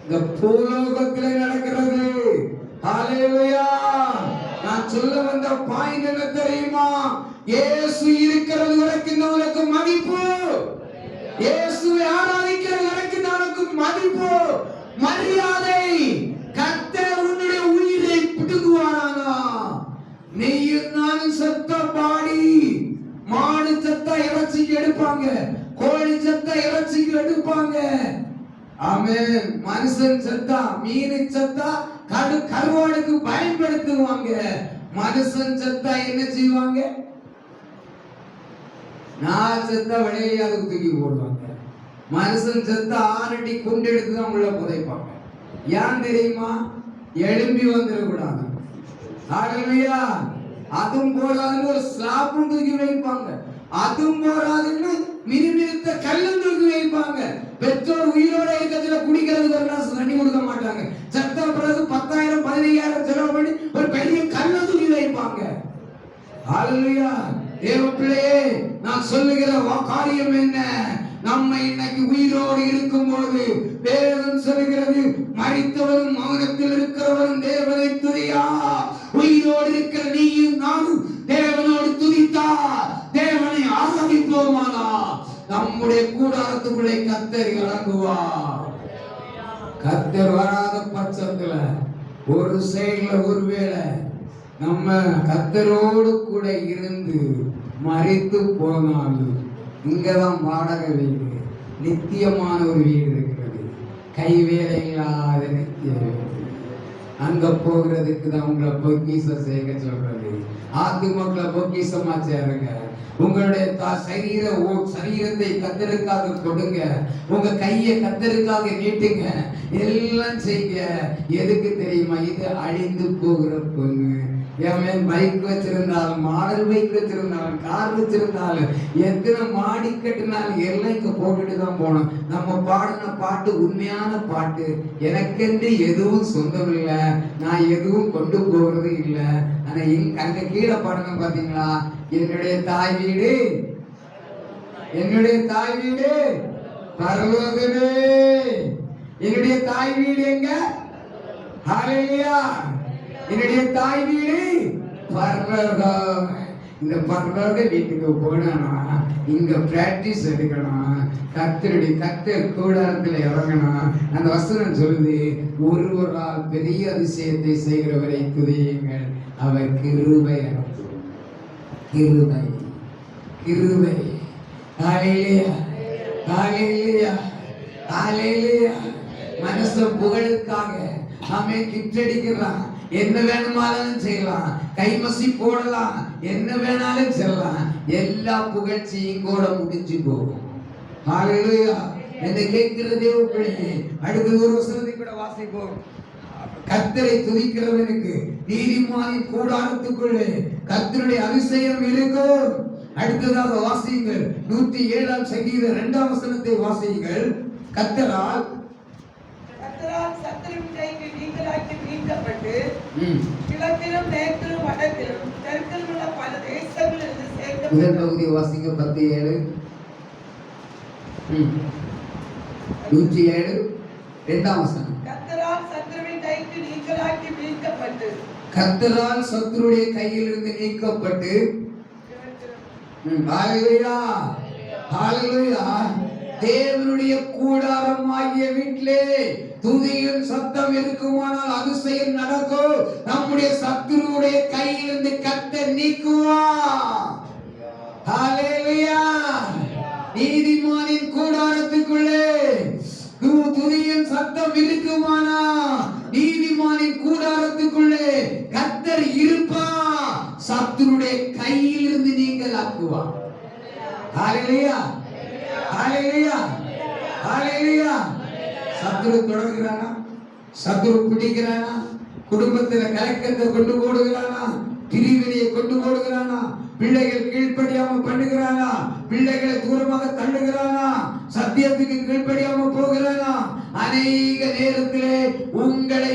இந்த பூலோகத்துல நடக்கிறது. ஹalleluya. நான் சொல்ல வந்த பாயிண்ட் என்ன தெரியுமா? இயேசு இருக்கிறது வரைக்கும் உங்களுக்கு மதிப்பு. இயேசுவை ஆராதிக்கிறது வரைக்கும் நமக்கு மதிப்பு, மரியாதை. கர்த்தர் உன்னுடைய உயிரை பிடுங்குவானா? நீயும் நானும் செத்த பாடி, மாடு செத்த இறைச்சிக்கு எடுப்பாங்க, கோழி செத்த இறைச்சிக்கு எடுப்பாங்க. ஆமென். மனுஷன் செத்தா, மீன் செத்தா கருவாடுக்கு பயன்படுத்துவாங்க. மனுஷன் செத்தா என்ன செய்வாங்க? நான் செத்தா விளையாதுக்கு தூக்கி போடுவாங்க. மனுஷன் செத்தா ஆரடி கொண்டு எடுத்து தான் உள்ள புதைப்பாங்க. ஏன் தெரியுமா? எழும்பி வந்துடக்கூடாது. ஹalleluya. அதுவும் போராதுன்னு ஒரு ஸ்லாப்பும் தூக்கி வைப்பாங்க. அதுவும் போராதுன்னு மினிமினித்த கல்லும் தூக்கி வைப்பாங்க. பெற்றோர் உயிரோட இருக்கத்துல குடிக்கிறதுக்கு ஒரு கிளாஸ் தண்ணி கொடுக்க மாட்டாங்க. செத்த பிறகு 10,000 15,000 செலவு பண்ணி ஒரு பெரிய கல்லை தூக்கி வைப்பாங்க. ஹalleluya. தேவ பிள்ளையே, நான் சொல்லுகிற காரியம் என்ன? நம்ம இன்னைக்கு உயிரோடு இருக்கும் பொழுது வேதம் சொல்லுகிறது, மரித்தவரும் மௌனத்தில் இருக்கிறவரும் தேவனை துதியா. உயிரோடு இருக்கிற நீயும் நானும் தேவனோடு துதித்தா தேவனை ஆராதிப்போமானா நம்முடைய கூடாரத்துக்குள்ளே கர்த்தர் இறங்குவார். கர்த்தர் வராத பட்சத்துல ஒரு செயல ஒருவேளை நம்ம கர்த்தரோடு கூட இருந்து மரித்து போனாலும் இங்கதான் வாடகை வீடு, நித்தியமான ஒரு வீடு இருக்கிறது, கைவேலை இல்லாத நித்திய வீடு. அங்க போகிறதுக்கு தான் உங்களை பொக்கிஷம் சேர்க்க சொல்றது. ஆத்துமக்களை பொக்கிஷமா சேருங்க. உங்களுடைய சரீரத்தை கர்த்தருக்காக கொடுங்க. உங்க கையை கர்த்தருக்காக நீட்டுங்க. எல்லாம் செய்ய. எதுக்கு தெரியுமா? இது அழிந்து போகிற பொண்ணு. என் பைக் வச்சிருந்தாலும், மாடல் பைக் வச்சிருந்தாலும், கார் வச்சிருந்தாலும், எத்தனை மாடி கட்டினாலும் எல்லாம் இங்க போட்டுட்டு தான் போனோம். நம்ம பாடின பாட்டு உண்மையான பாட்டு. எனக்கென்று எதுவும் சொந்தம் இல்லை, நான் எதுவும் கொண்டு போகிறது இல்லை. ஆனா அங்க கீழே பாடுங்க பாத்தீங்களா? என்னுடைய தாய் வீடு, என்னுடைய தாய் வீடு பரலோகமே. என்னுடைய தாய் வீடு எங்க? ஹalleluya. என்னுடைய தாய் வீடு பரலோகம். இந்த பரலோக வீட்டுக்கு போனா இங்க பிராக்டிஸ் எடுக்கணும். கர்த்தர் கூடாரத்துல இறங்கணும். அந்த வசனம் சொல்லுது, ஒருவரால் பெரிய அதிசயத்தை செய்கிறவரை துதியுங்கள், அவர் கிருபை அனுப்பும். கிருபை, கிருபை. ஹalleluya, ஹalleluya, ஹalleluya. மனுஷன் புகழுக்காக அவன் கிட்டடிக்கிறான். என்ன வேணுமானாலும் செய்யலாம், கைமசி போடலாம், என்ன வேணாலும் செய்யலாம். எல்லா புகழ்ச்சியும் கூட முடிஞ்சு போகும். ஹalleluya. என்ன கேட்கிற தேவ பிள்ளையே, அடுத்த ஒரு வசனத்தை கூட வாசிப்போம். கர்த்தரை துதிக்கிறவனுக்கு நீதிமானின் கூடாரத்துக்குள்ளே கர்த்தருடைய அதிசயம் இருக்கும். அடுத்ததாக வாசியுங்கள் 107ஆம் சங்கீதம் 2ஆம் வசனத்தை வாசியுங்கள். கர்த்தரால் சத்துருவின் கைக்கு நீங்களாக்கி மீட்கப்பட்டு கிழக்கிலும் மேற்கிலும் வடக்கிலும் தெற்கிலும் உள்ள பல தேசங்களிலிருந்து சேர்க்கப்பட்டு. முதல் பகுதி வாசிங்க 10:7. 107 2ஆம் வசனம். கர்த்தரால் சத்துருவின் கைக்கு நீங்களாக்கி மீட்கப்பட்டு, கர்த்தரால் சத்துருடைய கையிலிருந்து நீக்கப்பட்டு. ஹalleluya, ஹalleluya. தேவனுடைய கூடாரமாகிய வீட்டிலே துதியின் சத்தம் இருக்குமானால் அதிசயம் நடக்கும். நம்முடைய சத்துருடைய கையிலிருந்து கர்த்தர் நீக்குவார். ஹalleluya. நீதிமானின் கூடாரத்துக்குள்ளே துதியின் சத்தம் இருக்குமானா நீதிமானின் கூடாரத்துக்குள்ளே கர்த்தர் இருப்பார். சத்துருடைய கையிலிருந்து நீங்கள் ஆக்குவார். ஹalleluya, ஹalleluya, ஹalleluya. சத்துரு தொடர்கிறானா? சத்துரு பிடிக்கிறானா? குடும்பத்துல கலக்கத்தை கொண்டு போடுகிறானா? பிரிவினையை கொண்டு போடுகிறானா, பிள்ளைகள் கீழ்ப்படியாம பண்ணுகிறானா, பிள்ளைகளை தூரமாக தள்ளுகிறானா, சத்தியத்துக்கு கீழ்ப்படியாம போகிறானா. அநேக நேரத்திலே உங்களை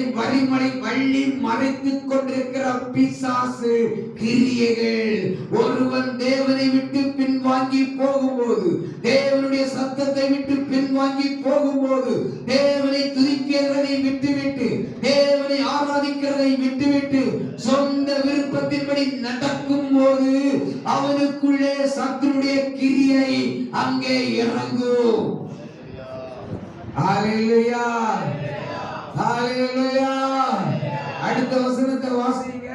வள்ளி மறைத்துக் கொண்டிருக்கிற பிசாசு கிரியைகள். ஒருவன் தேவனை விட்டு பின்வாங்கி போகும்போது, தேவனுடைய சத்தத்தை விட்டு பின்வாங்கி போகும்போது, தேவனை துதிக்கிறதை விட்டுவிட்டு, தேவனை ஆராதிக்கிறதை விட்டுவிட்டு சொந்த விருப்பத்தின்படி நடக்கும் போது அவனுக்குள்ளே சத்துருடைய கிரியை அங்கே இறங்கும். ஹalleluya, ஹalleluya. அடுத்த வசனத்தை வாசிங்க.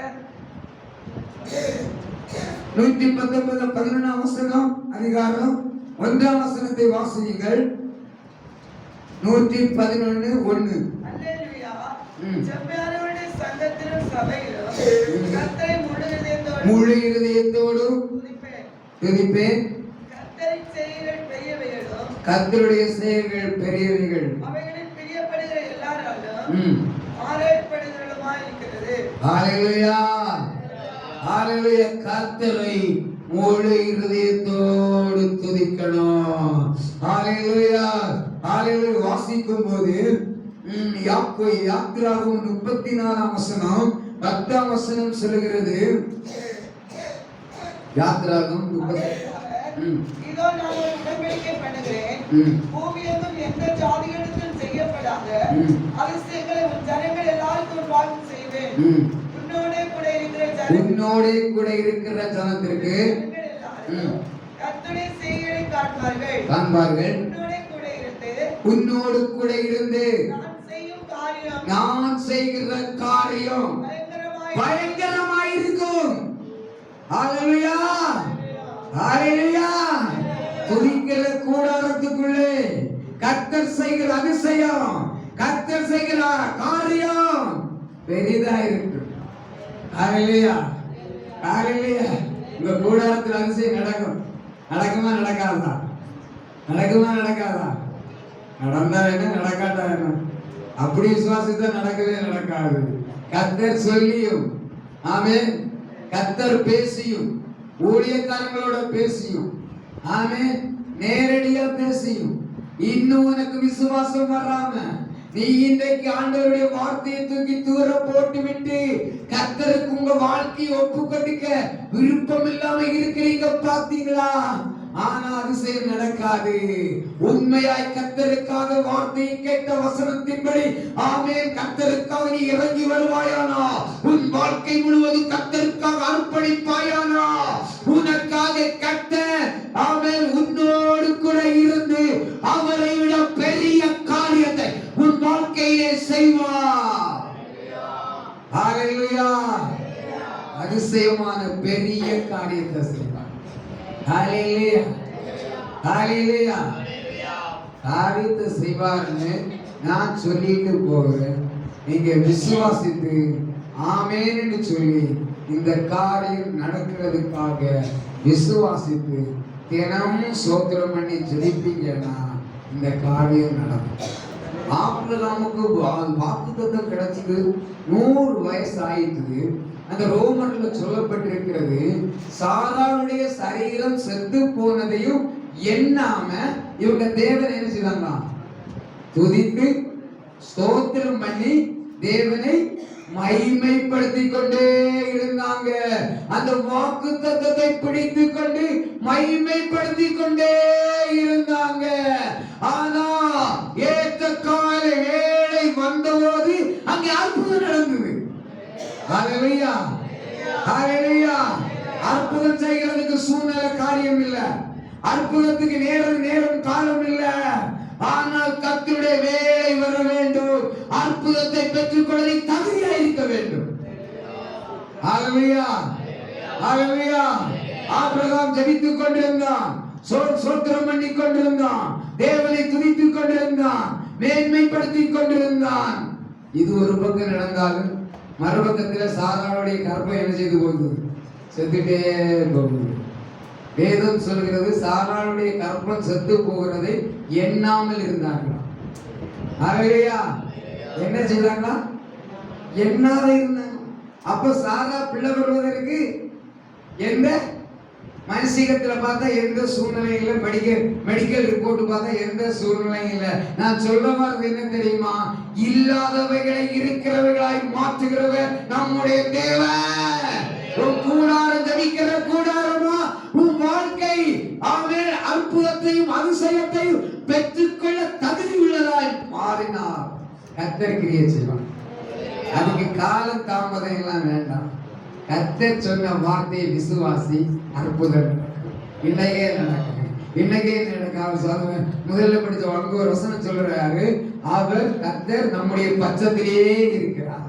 119 11 வசனம், அதிகாரம் 1 வசனத்தை வாசியுங்கள். 111 1. அல்லேலூயா. செம்மையானவருடைய சங்கத்திலும் சபையிலும் கர்த்தரை முழு இதயத்தோடு துதிப்பேன். கர்த்தருடைய செயல்கள் பெரியவைகள், அவைகளில் பிரியப்படுகிற எல்லாராலும் ஆராயப்படுகிறதுமாய் இருக்கிறது. ஹalleluya, ஹalleluya. கர்த்தரை முழு இதயத்தோடு துதிக்கணும். ஹalleluya, ஹalleluya. வாசிக்கும் போது யாத்திராகமம் 34 வசனம் 10 வசனம் சொல்லுகிறது. யாத்திராகமம் 30. இதோ நான் ஒரு உடன்படிக்கை பண்ணுகிறேன். பூமியெங்கும் எந்த ஜாதிகளிடத்திலும் செய்யப்படாத அதிசயங்களை உன் ஜனங்கள் எல்லாருக்கும் முன்பாக செய்வேன். உன்னோடே கூட இருக்கிற ஜனத்திற்கு கர்த்தருடைய செய்கையை காண்பார்கள். உன்னோடு கூட இருந்து நான் செய்கிற காரியம் பயங்கரமாயிருக்கும். ஹalleluya, ஹalleluya. துதிக்கிற கூடாரத்துக்குள்ளே கர்த்தர் செய்கிற அதிசயம், கர்த்தர் செய்கிற காரியம் பெரிதா இருக்கு. ஹalleluya, ஹalleluya. உங்க கூடாரத்தில் அதிசயம் நடக்கும். நடக்குமா நடக்காதா? நடக்குமா நடக்காதா? நடந்தா என்ன, நடக்காட்டா என்ன? அப்படி விசுவாசித்தா நடக்கவே நடக்காது. கர்த்தர் சொல்லியும், ஆமென், கர்த்தர் பேசியும், ஊழியக்காரங்களோட பேசியும், ஆமென், நேரடியா பேசியும், இன்னும் உனக்கு விசுவாசம் வராம நீ இன்றைக்கு ஆண்டவருடைய வார்த்தையை தூக்கி தூர போட்டு விட்டு கர்த்தருக்கு உங்க வாழ்க்கையை ஒப்பு கொடுக்க விருப்பம் இல்லாம இருக்கிறீங்க பாத்தீங்களா? ஆனா அதிசயம் நடக்காது. உண்மையாய் கர்த்தருக்காக வார்த்தையை கேட்ட வசனத்தின்படி, ஆமென், கர்த்தருக்காக நீ இறங்கி வருவாயானா, உன் வாழ்க்கை முழுவதும் கர்த்தருக்காக அர்ப்பணிப்பாயானா, உனக்காக கர்த்தர், ஆமென், உன்னோடு கூட இருந்து அவரை விட பெரிய காரியத்தை உன் வாழ்க்கையிலே செய்வார். ஹalleluya. அதிசயமான பெரிய காரியத்தை செய்வார். ஹalleluya, ஹalleluya. காரியத்தை செய்வார்னு நான் சொல்லிட்டு போகிறேன். நீங்க விசுவாசித்து ஆமென்னு சொல்லி இந்த காரியம் நடக்கிறதுக்காக விசுவாசித்து தினமும் ஸ்தோத்திரம் பண்ணி ஜெபிப்பீங்கன்னா இந்த காரியம் நடக்கும். ஆபிரகாமுக்கு வாக்குத்தத்தம் கிடைச்சது 100 வயசு ஆயிடுது. அந்த ரோமன்ல சொல்லப்பட்டிருக்கிறது, சாராளுடைய சரீரம் செத்து போனதையும் எண்ணாம இவங்க தேவனை என்ன செய்தாங்க? துதித்து ஸ்தோத்திரம் பண்ணி தேவனை மகிமைப்படுத்திக் கொண்டே இருந்தாங்க. அந்த வாக்குத்தத்தத்தை பிடித்துக் கொண்டு மகிமைப்படுத்திக் கொண்டே இருந்தாங்க. ஆனா ஏற்ற கால வேளை வந்தபோது அங்கே அற்புதம் நடந்தது. ஹalleluya, ஹalleluya. அற்புதம் செய்கிறதுக்கு சூழ்நிலை காரியம் இல்ல, அற்புதத்துக்கு நேரம் காலம் இல்ல. ஆனால் கர்த்தருடைய வேளை வர வேண்டும். அற்புதத்தை பெற்றுக்கொள்ள நீ தகுதியாக இருக்க வேண்டும். ஹalleluya, ஹalleluya. ஆபிரகாம் ஜெபித்துக் கொண்டிருந்தான், ஸ்தோத்திரம் பண்ணிக் கொண்டிருந்தான், தேவனை துதித்துக் கொண்டிருந்தான், மேன்மைப்படுத்திக் கொண்டிருந்தான். இது ஒரு பக்கம் நடந்தாலும் மறுபக்கத்தில் சாராளுடைய கற்பை என்ன செய்து போகுது? செத்துட்டே போகுது. வேதம் சொல்கிறது, சாராளுடைய கற்பம் செத்து போகிறதை எண்ணாமல் இருந்தார்கள். ஹalleluya. என்ன செய்தாங்களா? எண்ணாத இருந்தாங்க. அப்ப சாரா பிள்ளை பெறுவதற்கு எந்த மனசீகத்துல பார்த்தா எந்த சூழ்நிலையில மெடிக்கல் ரிப்போர்ட் பார்த்தா எந்த சூழ்நிலையும் இல்ல. நான் சொல்ல வர்றது என்ன தெரியுமா? இல்லாதவைகளை இருக்கிறவைகளாய் மாற்றுகிறவர் நம்முடைய தேவன். உன் கூடாரம் ஜபிக்கிற கூடாரமா உன் வாழ்க்கை அவன் அற்புதத்தையும் அதிசயத்தையும் பெற்றுக்கொள்ள தகுதி உள்ளதாய் மாறினார். கர்த்தர் கிரியை செய்வார். அதுக்கு காலம் தாமதம் எல்லாம் வேண்டாம். கர்த்தர் சொன்ன வார்த்தையை விசுவாசி, அற்புதம் இன்னைக்கே நடக்கும். இன்னைக்கே நடக்க முதல்ல படிச்ச அங்க ஒரு வசனம் சொல்றாரு, அவர் கர்த்தர் நம்முடைய பட்சத்திலேயே இருக்கிறார்.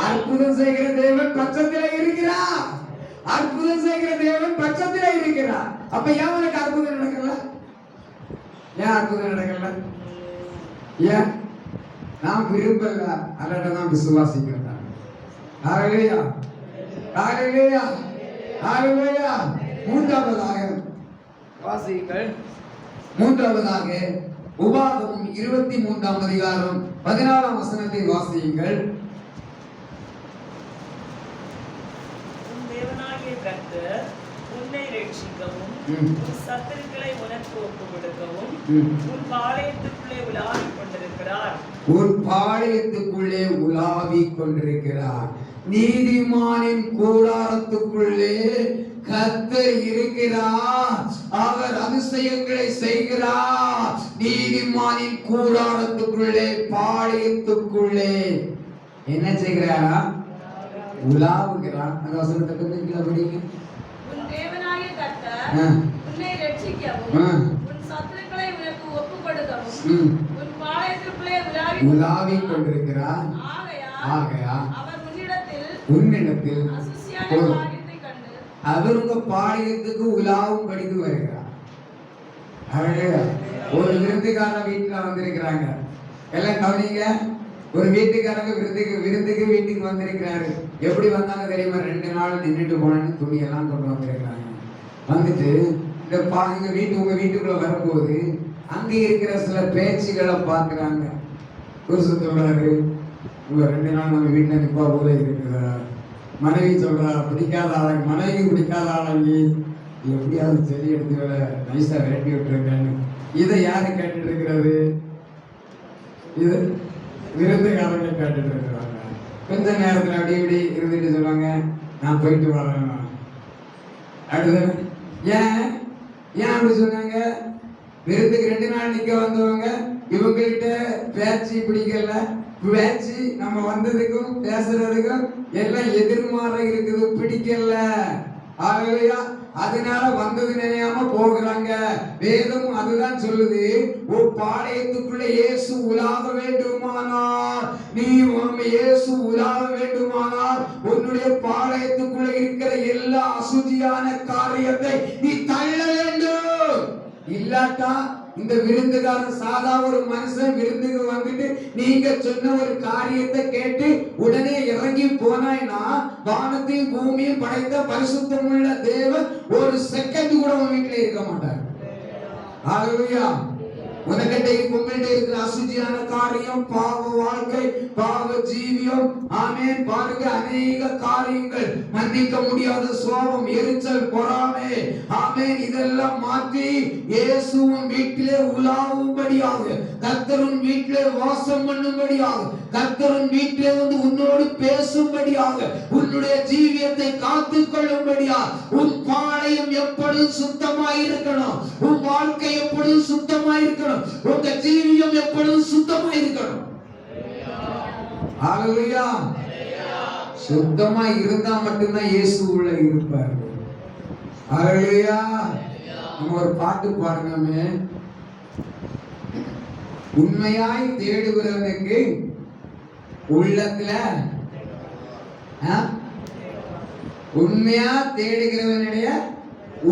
அற்புதம் செய்கிற தேவன் பட்சத்திலே இருக்கிறார். அற்புதம் செய்கிற தேவன் பட்சத்திலே இருக்கிறார். அப்ப ஏன் உனக்கு அற்புதம் நடக்கல? ஏன் அற்புதம் நடக்கல? ஏன்? நான் விரும்பல, அதான் விசுவாசிக்கிறேன். ஹalleluya, ஹalleluya, ஹalleluya. மூன்றாவதாக வாசியுங்கள். மூன்றாவதாக உபாகமம் 23ஆம் அதிகாரம் 14ஆம் வசனத்தை வாசியுங்கள். உன் தேவனாகிய கர்த்தர் உன்னை ரட்சிக்கவும் உன் சத்துருக்களை உனக்கு ஒப்புக்கொடுக்கவும் உன் பாளையத்துக்குள்ளே உலாவிக் கொண்டிருக்கிறார். உன் பாளையத்துக்குள்ளே உலாவிக் கொண்டிருக்கிறார். நீதிமானின் கூடாரத்துக்குள்ளே கர்த்தர் இருக்கிறார். அவர் அதிசயங்களை செய்கிறார். நீதிமானின் கூடாரத்துக்குள்ளே பாளையத்துக்குள்ளே என்ன செய்கிறாரா? உலாவுகிறார். அந்த வசனத்தை கொஞ்சம் படிங்க. உன் தேவனாகிய கர்த்தர் உன்னை ரட்சிக்கவும் உன் சத்துருக்களை உனக்கு ஒப்புக்கொடுக்கவும் உன் பாளையத்துக்குள்ளே உலாவிக் கொண்டிருக்கிறார். ஆகையால் அவர் உன்னிடத்தில் அசுசியான காரியத்தை கண்டு அவர் உங்க பாளையத்துக்கு உலாவும் படித்து வருகிறார். ஒரு விருந்துக்கார வீட்டுல வந்திருக்கிறாங்க. எல்லாம் கவனிங்க. ஒரு வீட்டுக்காரங்க விருந்துக்கு வீட்டுக்கு வந்திருக்கிறாரு. எப்படி வந்தாங்க தெரியுமா? 2 நாள் நின்றுட்டு போனேன்னு துணியெல்லாம் கொண்டு வந்திருக்கிறாங்க. வந்துட்டு இந்த வீட்டு உங்க வீட்டுக்குள்ள வரும்போது அங்க இருக்கிற சில பேச்சுகளை பாக்குறாங்க. புருஷன் சொல்றாரு, உங்க 2 நாள் நம்ம வீட்டுல நிப்பா போல இருக்குதா. மனைவி சொல்றா, பிடிக்காத ஆளங்க, மனைவி பிடிக்காத ஆளங்க, எப்படியாவது செடி எடுத்து நைஸா விரட்டி விட்டுருக்கேன்னு. இதை யாரு கேட்டுட்டு இருக்கிறது? இது விருந்துகாரங்க கேட்டுட்டு இருக்கிறாங்க. கொஞ்ச நேரத்துல அப்படி இப்படி இருந்துட்டு சொல்லுவாங்க, நான் போயிட்டு வரேன். அடுத்து ஏன் அப்படி சொன்னாங்க? விருந்துக்கு 2 நாள் நிக்க வந்தவங்க இவங்ககிட்ட பேச்சு பிடிக்கல. பேச்சு நம்ம வந்ததுக்கும் பேசுறதுக்கும் எல்லாம் எதிர்மாற இருக்குது, பிடிக்கல. ஆகலையா? அதனால வந்தது நினையாம போகிறாங்க. வேதம் அதுதான் சொல்லுது. ஒரு பாளையத்துக்குள்ள இயேசு உலாவ வேண்டுமானால், நீ இயேசு உலாவ வேண்டுமானால் உன்னுடைய பாளையத்துக்குள்ள இருக்கிற எல்லா அசுதியான காரியத்தை நீ தள்ள வேண்டும். இல்லாட்டா இந்த விருந்துகாரன் சாதா ஒரு மனுஷன் விருந்துக்கு வந்துட்டு நீங்க சொன்ன ஒரு காரியத்தை கேட்டு உடனே இறங்கி போனாய்னா வானத்தையும் பூமியும் படைத்த பரிசுத்தமுள்ள தேவன் ஒரு செகண்ட் கூட உன் வீட்டுல இருக்க மாட்டார். ஹalleluya. உனக்கிட்ட உங்கள்கிட்ட இருக்கிற அசுச்சியான காரியம், பாவ வாழ்க்கை, பாவ ஜீவியம், ஆமென், பாருங்க, அநேக காரியங்கள், மன்னிக்க முடியாத சோகம், எரிச்சல், பொறாமை, ஆமென், இதெல்லாம் மாற்றி இயேசுவின் வீட்டிலே உலாவும்படியாக, கர்த்தரின் வீட்டிலே வாசம் பண்ணும்படியாக, கர்த்தரின் வீட்டிலே வந்து உன்னோடு பேசும்படியாக, உன்னுடைய ஜீவியத்தை காத்துக் கொள்ளும்படியாக, உன் பாளையம் எப்பொழுதும் சுத்தமாய் இருக்கணும். உன் வாழ்க்கை எப்பொழுதும் சுத்தமாய் இருக்கணும். உங்க ஜீவியம் எப்பொழுதும் சுத்தமாய் இருக்கணும். ஹalleluya. சுத்தமா இருந்தா மட்டும்தான் இயேசு உள்ள இருப்பார். ஹalleluya. நம்ம ஒரு பாட்டு பாடுங்கமே. உண்மையாய் தேடுகிறவனுக்கு உள்ளத்துல, உண்மையா தேடுகிறவனுடைய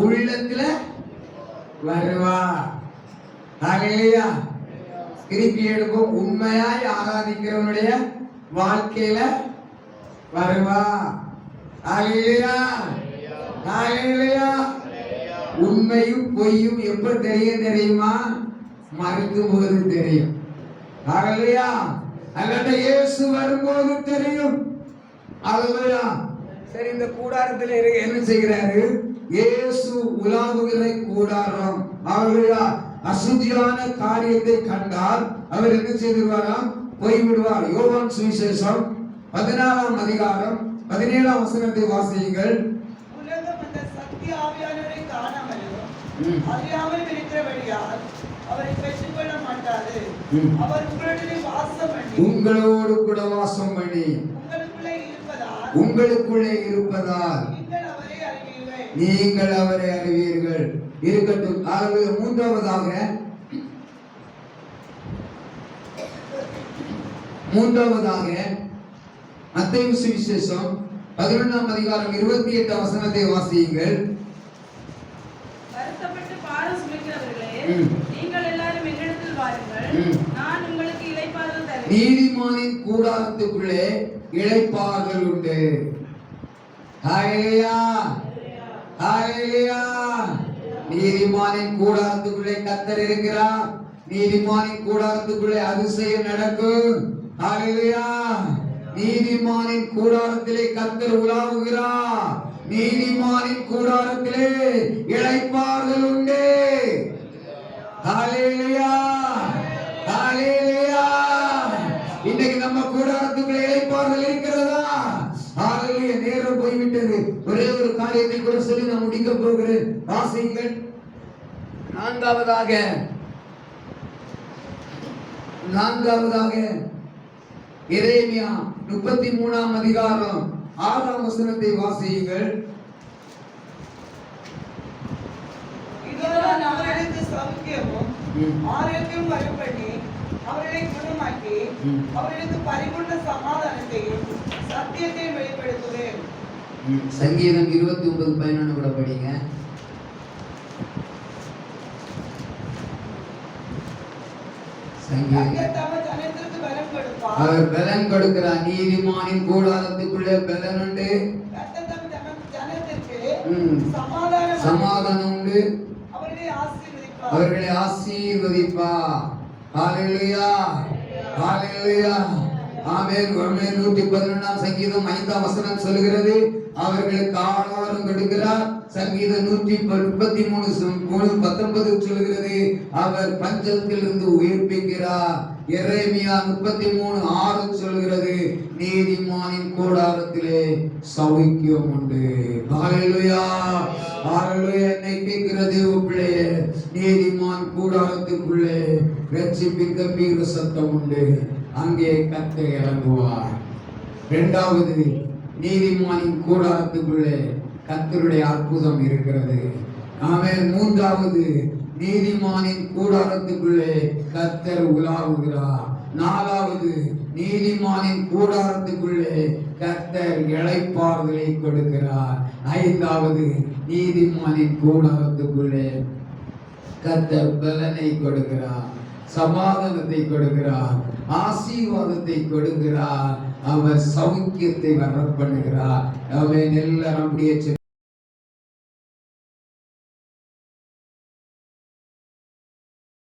உள்ளத்துல வருவா. ஹalleluya. திருப்பி எடுப்போம். உண்மையாய் ஆராதிக்கிறவனுடைய வாழ்க்கையில வருவா. ஹalleluya, ஹalleluya. உண்மையும் பொய்யும் எப்ப தெரியுமா? மறிக்கும் போது தெரியும். ஹalleluya. அல்லது இயேசு வரும்போது தெரியும். அல்லேலூயா. சரி, இந்த கூடாரத்தில் என்ன செய்கிறாரு? இயேசு உலாவுகிற கூடாரம். அல்லேலூயா. அசுத்தியான காரியத்தை கண்டால் அவர் என்ன செய்திருவாராம்? போய்விடுவார். யோவான் சுவிசேஷம் 14ஆம் அதிகாரம் 17ஆம் வசனத்தை வாசியுங்கள். உலகம் அந்த சத்திய ஆவியானவரை காணாமலும் அறியாமல் இருக்கிறபடியால் அவரை பெற்றுக்கொள்ள மாட்டாது. அவர் உங்களுடனே வாசம் பண்ணி உங்களோடு கூட வாசம் பண்ணி உங்களுக்குள்ளே இருப்பதால் நீங்கள் அவரை அறிவீர்கள். இருக்கட்டும். ஆகவே மூன்றாவதாக மத்தேயு சுவிசேஷம் 11ஆம் அதிகாரம் 28ஆம் வசனத்தை வாசியுங்கள். வருத்தப்பட்டு பாரம் சுமக்கிறவர்களே, நீங்கள் எல்லாரும் என்னிடத்தில் வாருங்கள், நான் உங்களுக்கு இளைப்பாறுதல் தருவேன். நீதிமானின் கூடாரத்துக்குள்ளே இளைப்பாறுதல் உண்டு. ஹல்லேலூயா, ஹல்லேலூயா. நீதிமானின் கூடாரத்துக்குள்ளே கர்த்தர் இருக்கிறார். நீதிமானின் கூடாரத்துக்குள்ளே அதிசயம் நடக்கும். ஹல்லேலூயா. நீதிமானின் கூடாரத்திலே கர்த்தர் உலாவுகிறார். நீதிமானின் கூடாரத்திலே இளைப்பாறுதல் உண்டு. ஹல்லேலூயா, ஹல்லேலூயா. இன்னைக்கு நம்ம கூடாரத்துக்குள்ளே இளைப்பாறுதல் இருக்கிறதா? ஹல்லேலூயா. நேரம் போய்விட்டது. ஒரே ஒரு காரியத்தை கூட சொல்லி நான் முடிக்க போகிறேன். வாசியுங்கள். நான்காவதாக எரேமியா 33ஆம் அதிகாரம் 6ஆம் வசனத்தை வாசியுங்கள். இதோ அவர்களுக்கு சௌக்கியமும் ஆரோக்கியம் வரும்படி அவர்களை குணமாக்கி அவர்களுக்கு பரிபூர்ண சமாதானத்தையும் சத்தியத்தையும் வெளிப்படுத்துவேன். சங்கீதம் 29:11 கூட படிங்க. அவர் பலன் கொடுக்கிறார். நீதிமானின் கூடாரத்துக்குள்ளே பலன் உண்டு, சமாதானம் உண்டு, அவர்களை ஆசீர்வதிப்பார். ஹல்லேலூயா, ஹல்லேலூயா. ஆமென். 111ஆம் சங்கீதம் 5ஆம் வசனம் சொல்கிறது, அவர்களுக்கு ஆகாரம் கொடுக்கிறார். சங்கீதம் 133:19 சொல்கிறது, அவர் பஞ்சத்திலிருந்து உயிர்ப்பிக்கிறார். எரேமியா 33:6 சொல்கிறது, நீதிமானின் கூடாரத்திலே சௌக்கியம் உண்டு. ஹல்லேலூயா, ஹல்லேலூயா. என்னை கேட்கிற தேவ பிள்ளையே, நீதிமான் கூடாரத்துக்குள்ளே ரட்சிப்பின் கம்பீர சத்தம் உண்டு. அங்கே கர்த்தர் இறங்குவார். இரண்டாவது, நீதிமானின் கூடாரத்துக்குள்ளே கர்த்தருடைய அற்புதம் இருக்கிறது. ஆமென். மூன்றாவது, நீதிமானின் கூடாரத்துக்குள்ளே கர்த்தர் உலாவுகிறார். நாலாவது, நீதிமானின் கூடாரத்துக்குள்ளே கர்த்தர் இளைப்பாறுதலை கொடுக்கிறார். ஐந்தாவது, நீதிமானின் கூடாரத்துக்குள்ளே கர்த்தர் பலனை கொடுக்கிறார், சமாதானத்தை கொடுக்கிறார், ஆசீர்வாதத்தை கொடுக்கிறார், அவர் சௌக்கியத்தை வர பண்ணுகிறார். அவன் எல்லாரும் அப்படியே